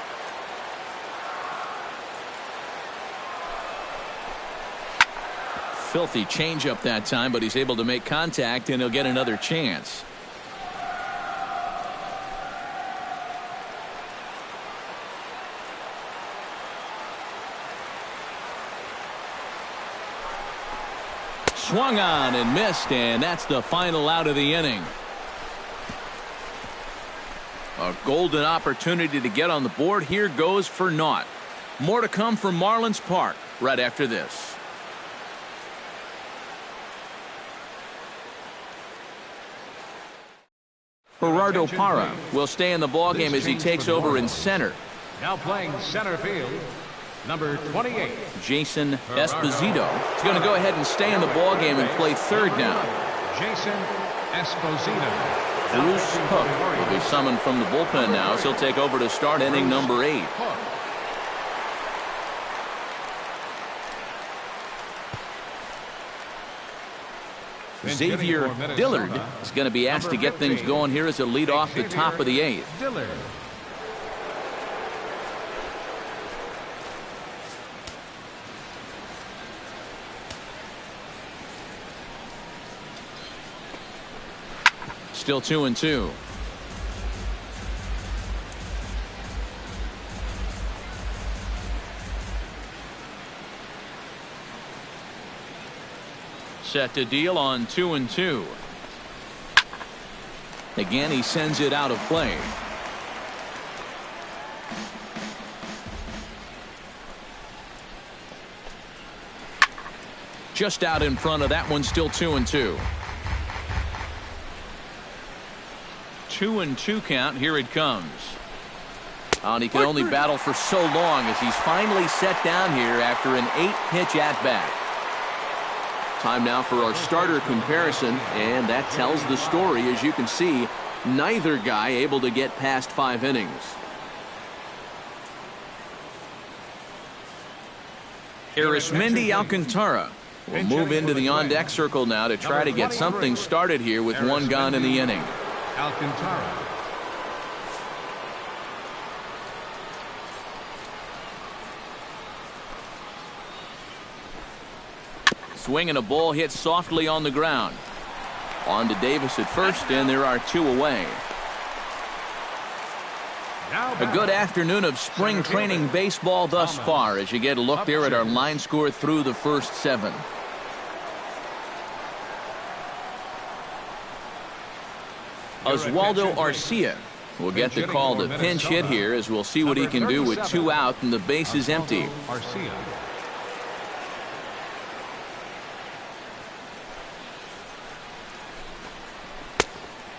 Filthy changeup that time, but he's able to make contact, and he'll get another chance. Swung on and missed, and that's the final out of the inning. A golden opportunity to get on the board here goes for naught. More to come from Marlins Park right after this. Gerardo Parra will stay in the ballgame as he takes over in center. Now playing center field, number 28. Jason Esposito is going to go ahead and stay in the ballgame and play third now. Jason Esposito. Bruce Hook will be summoned from the bullpen now as he'll take over to start inning number 8. Xavier Dillard is going to be asked to get things going here as a lead off the top of the 8th. Dillard. Still 2-2. Set to deal on 2-2. Again, he sends it out of play. Just out in front of that one, still 2-2. 2-2 count. Here it comes. And he can only battle for so long as he's finally set down here after an 8-pitch at-bat. Time now for our starter comparison, and that tells the story. As you can see, neither guy able to get past 5 innings. Arismendi Alcantara will move into the on-deck circle now to try to get something started here with one gone in the inning. Alcantara. Swing and a ball hit softly on the ground. On to Davis at first, and there are 2 away. A good afternoon of spring training baseball thus far as you get a look there at our line score through the first 7. Oswaldo Arcia will get the call to pinch hit here, as we'll see what he can do with 2 out and the bases empty. Arcia.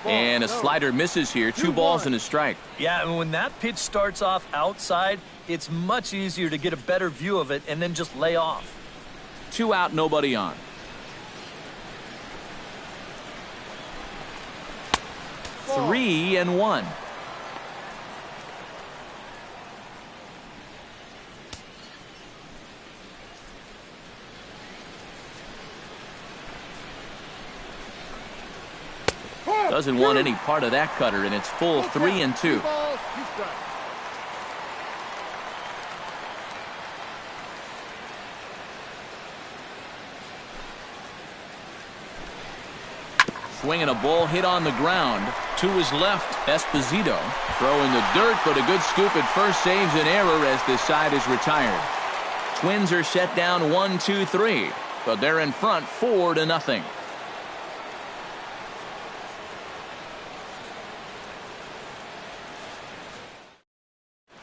And a slider misses here. 2 balls and a strike. Yeah, and when that pitch starts off outside, it's much easier to get a better view of it and then just lay off. 2 out, nobody on. Ball. 3-1. Doesn't want any part of that cutter, and it's full 3-2. Swinging a ball hit on the ground. To his left, Esposito throwing the dirt, but a good scoop at first saves an error as this side is retired. Twins are set down 1-2-3, but they're in front 4-0.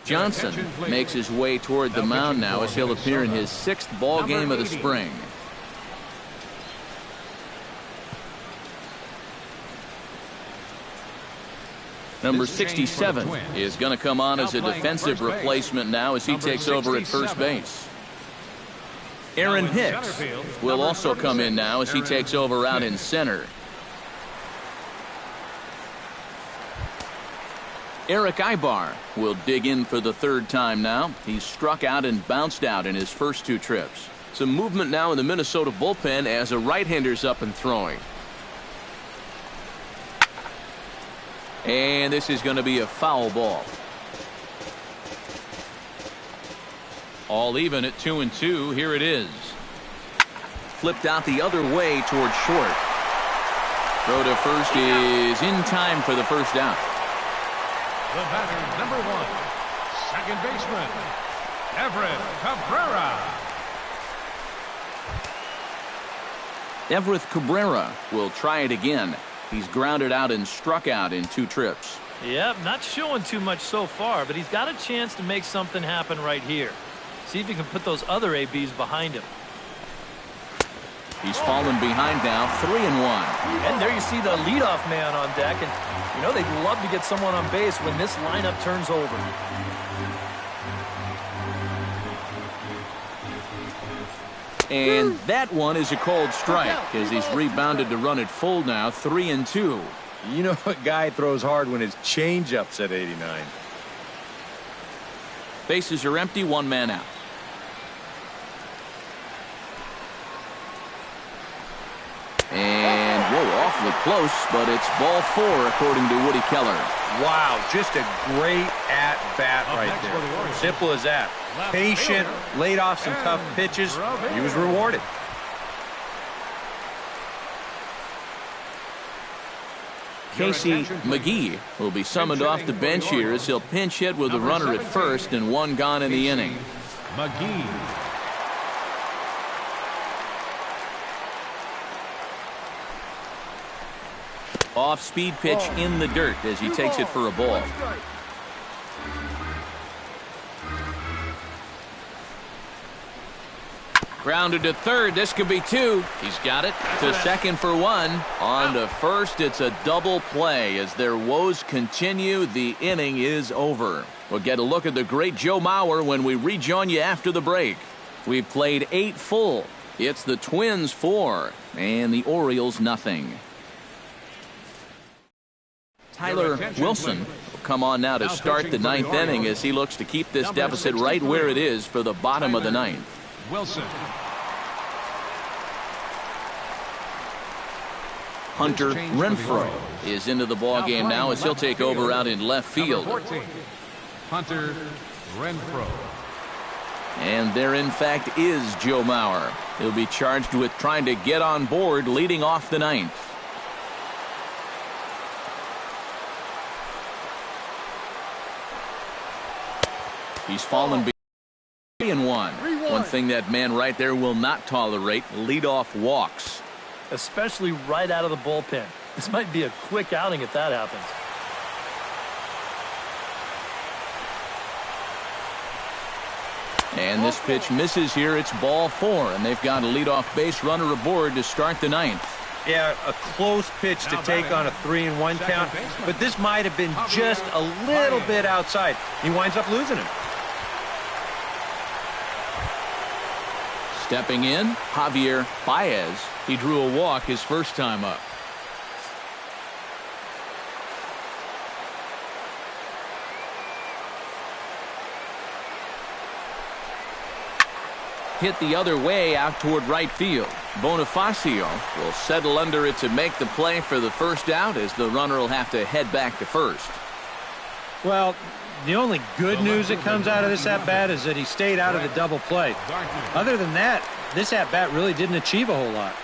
Johnson makes his way toward the mound now as he'll appear in his 6th ball game of the spring. Number 67 is going to come on as a defensive replacement now as he takes over at first base. Aaron Hicks will also come in now as he takes over out in center. Eric Ibar will dig in for the 3rd time now. He's struck out and bounced out in his first 2 trips. Some movement now in the Minnesota bullpen as a right-hander's up and throwing. And this is going to be a foul ball. All even at 2-2. Here it is. Flipped out the other way toward short. Throw to first is in time for the first out. The batter, number 1, second baseman, Everett Cabrera. Everett Cabrera will try it again. He's grounded out and struck out in 2 trips. Yep, not showing too much so far, but he's got a chance to make something happen right here. See if he can put those other ABs behind him. He's fallen behind now, 3-1. And there you see the leadoff man on deck, and you know they'd love to get someone on base when this lineup turns over. And that one is a called strike as he's rebounded to run it full now, 3-2. You know a guy throws hard when his changeup's at 89. Bases are empty, 1 man out. And whoa, awfully close, but it's ball 4 according to Woody Keller. Wow, just a great at-bat right there. Simple as that. Patient, laid off some tough pitches. He was rewarded. Casey McGee will be summoned off the bench here as he'll pinch hit with a runner at first and one gone in the inning. McGee. Off-speed pitch in the dirt as he takes it for a ball. Grounded to third. This could be two. He's got it to second for one. On to first. It's a double play as their woes continue. The inning is over. We'll get a look at the great Joe Mauer when we rejoin you after the break. We've played 8 full. It's the Twins 4 and the Orioles nothing. Tyler Wilson will come on now to start the 9th inning as he looks to keep this deficit right where it is for the bottom of the 9th. Wilson. Hunter Renfroe is into the ball game now as he'll take over out in left field. Hunter Renfroe. And there in fact is Joe Mauer. He'll be charged with trying to get on board leading off the 9th. He's fallen 3-1. One thing that man right there will not tolerate, leadoff walks. Especially right out of the bullpen. This might be a quick outing if that happens. And this pitch misses here. It's ball 4, and they've got a leadoff base runner aboard to start the 9th. Yeah, a close pitch to take on a 3-1 count, but this might have been just a little bit outside. He winds up losing him. Stepping in, Javier Baez. He drew a walk his first time up. Hit the other way out toward right field. Bonifacio will settle under it to make the play for the first out as the runner will have to head back to first. Well, the only good news that comes out of this at-bat is that he stayed out of the double play. Other than that, this at-bat really didn't achieve a whole lot.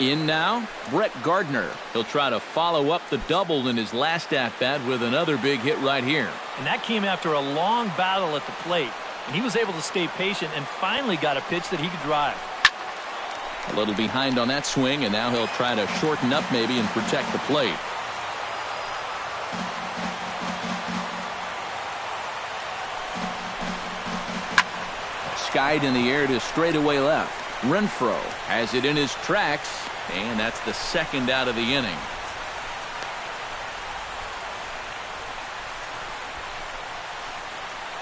In now, Brett Gardner. He'll try to follow up the double in his last at-bat with another big hit right here. And that came after a long battle at the plate. And he was able to stay patient and finally got a pitch that he could drive. A little behind on that swing, and now he'll try to shorten up maybe and protect the plate. Skied in the air to straightaway left. Renfroe has it in his tracks, and that's the second out of the inning.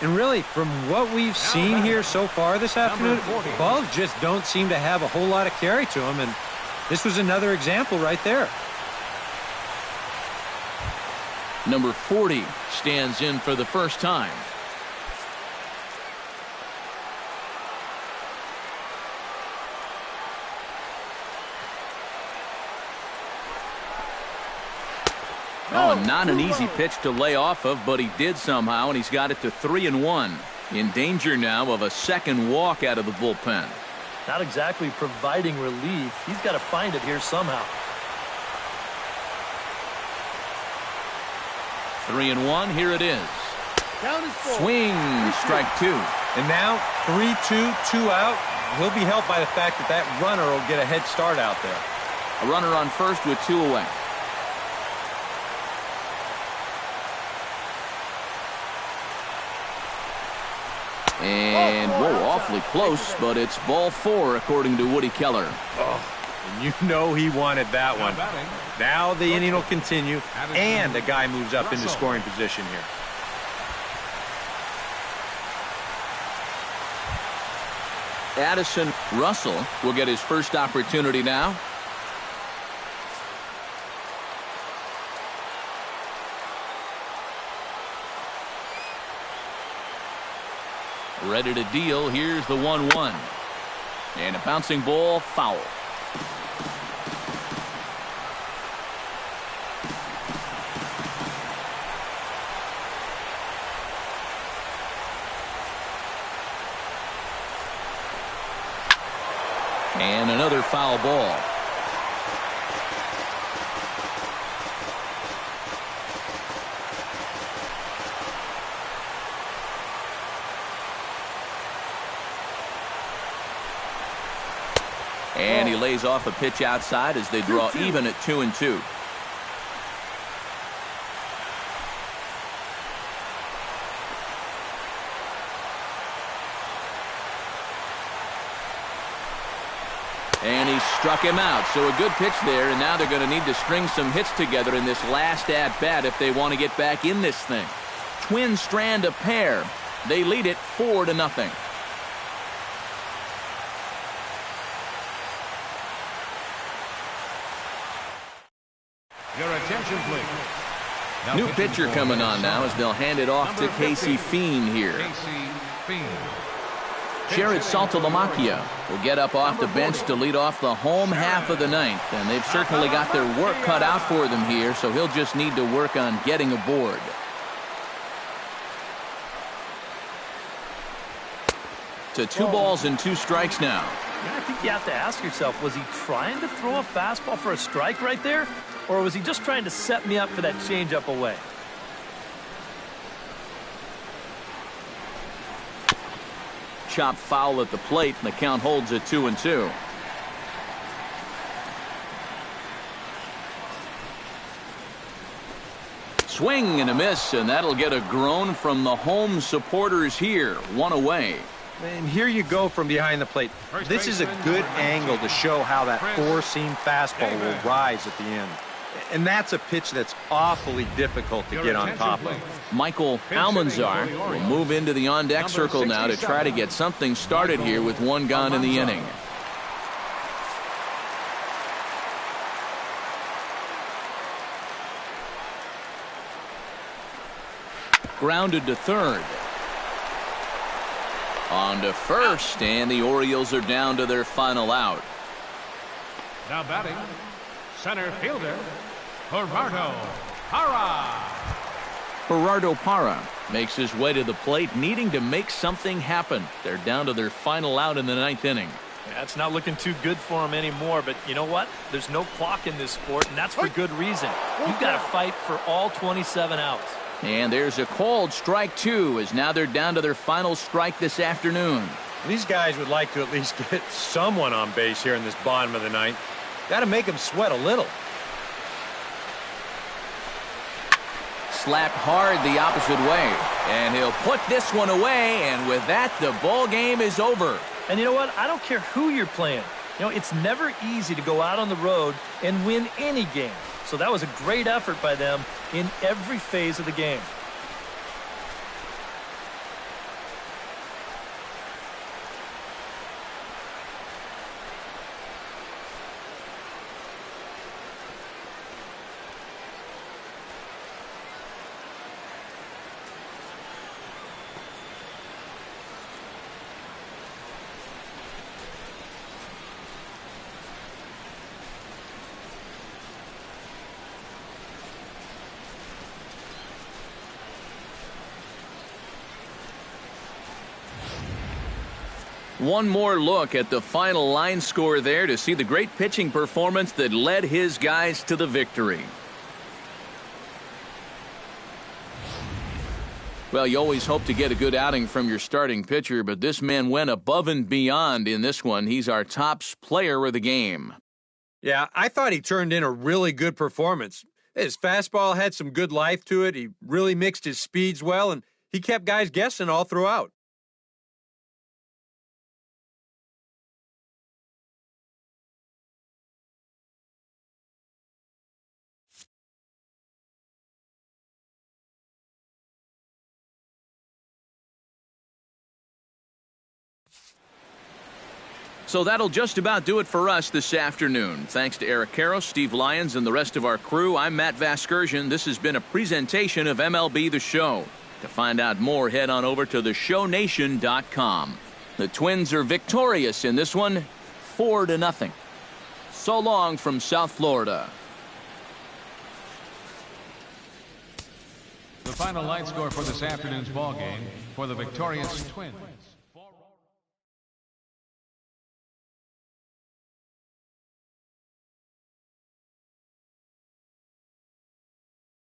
And really, from what we've seen here so far this afternoon, balls just don't seem to have a whole lot of carry to them, and this was another example right there. Number 40 stands in for the first time. Oh, not an easy pitch to lay off of, but he did somehow, and he's got it to 3-1. In danger now of a second walk out of the bullpen. Not exactly providing relief. He's got to find it here somehow. 3-1, here it is. Swing, strike 2. And now 3-2, 2 out. He'll be helped by the fact that that runner will get a head start out there. A runner on first with 2 away. And, whoa, awfully close, but it's ball 4 according to Woody Keller. Oh, and you know he wanted that one. Now the inning will continue, and the guy moves up into scoring position here. Addison Russell will get his first opportunity now. Ready to deal. Here's the 1-1. And a bouncing ball, foul. And another foul ball. And he lays off a pitch outside as they draw even at 2-2. And he struck him out. So a good pitch there, and now they're going to need to string some hits together in this last at-bat if they want to get back in this thing. Twins strand a pair. They lead it 4-0. Your attention, please. Now New pitcher coming on now as they'll hand it off to Casey Fiend here. Casey Fiend. Jared Saltalamacchia will get up off the bench to lead off the home half of the ninth, and they've certainly got their work cut out for them here, so he'll just need to work on getting aboard. To 2 balls and 2 strikes now. I think you have to ask yourself, was he trying to throw a fastball for a strike right there? Or was he just trying to set me up for that changeup away? Chop foul at the plate, and the count holds at 2-2. Swing and a miss, and that'll get a groan from the home supporters here. 1 away. And here you go from behind the plate. This is a good angle to show how that 4-seam fastball will rise at the end. And that's a pitch that's awfully difficult to get on top of. Michael Almanzar will move into the on-deck circle now to try to get something started here with 1 gone in the inning. Grounded to third. On to first, and the Orioles are down to their final out. Now batting, center fielder, Gerardo Parra. Gerardo Parra makes his way to the plate, needing to make something happen. They're down to their final out in the 9th inning. Yeah, it's not looking too good for him anymore, but you know what? There's no clock in this sport, and that's for good reason. You've got to fight for all 27 outs. And there's a called strike 2, as now they're down to their final strike this afternoon. These guys would like to at least get someone on base here in this bottom of the 9th. Got to make them sweat a little. Slapped hard the opposite way, and he'll put this one away, and with that, the ball game is over. And you know what? I don't care who you're playing. You know, it's never easy to go out on the road and win any game. So that was a great effort by them in every phase of the game. One more look at the final line score there to see the great pitching performance that led his guys to the victory. Well, you always hope to get a good outing from your starting pitcher, but this man went above and beyond in this one. He's our top player of the game. Yeah, I thought he turned in a really good performance. His fastball had some good life to it. He really mixed his speeds well, and he kept guys guessing all throughout. So that'll just about do it for us this afternoon. Thanks to Eric Karros, Steve Lyons, and the rest of our crew. I'm Matt Vasgersian. This has been a presentation of MLB The Show. To find out more, head on over to theshownation.com. The Twins are victorious in this one, 4-0. So long from South Florida. The final line score for this afternoon's ball game for the victorious Twins.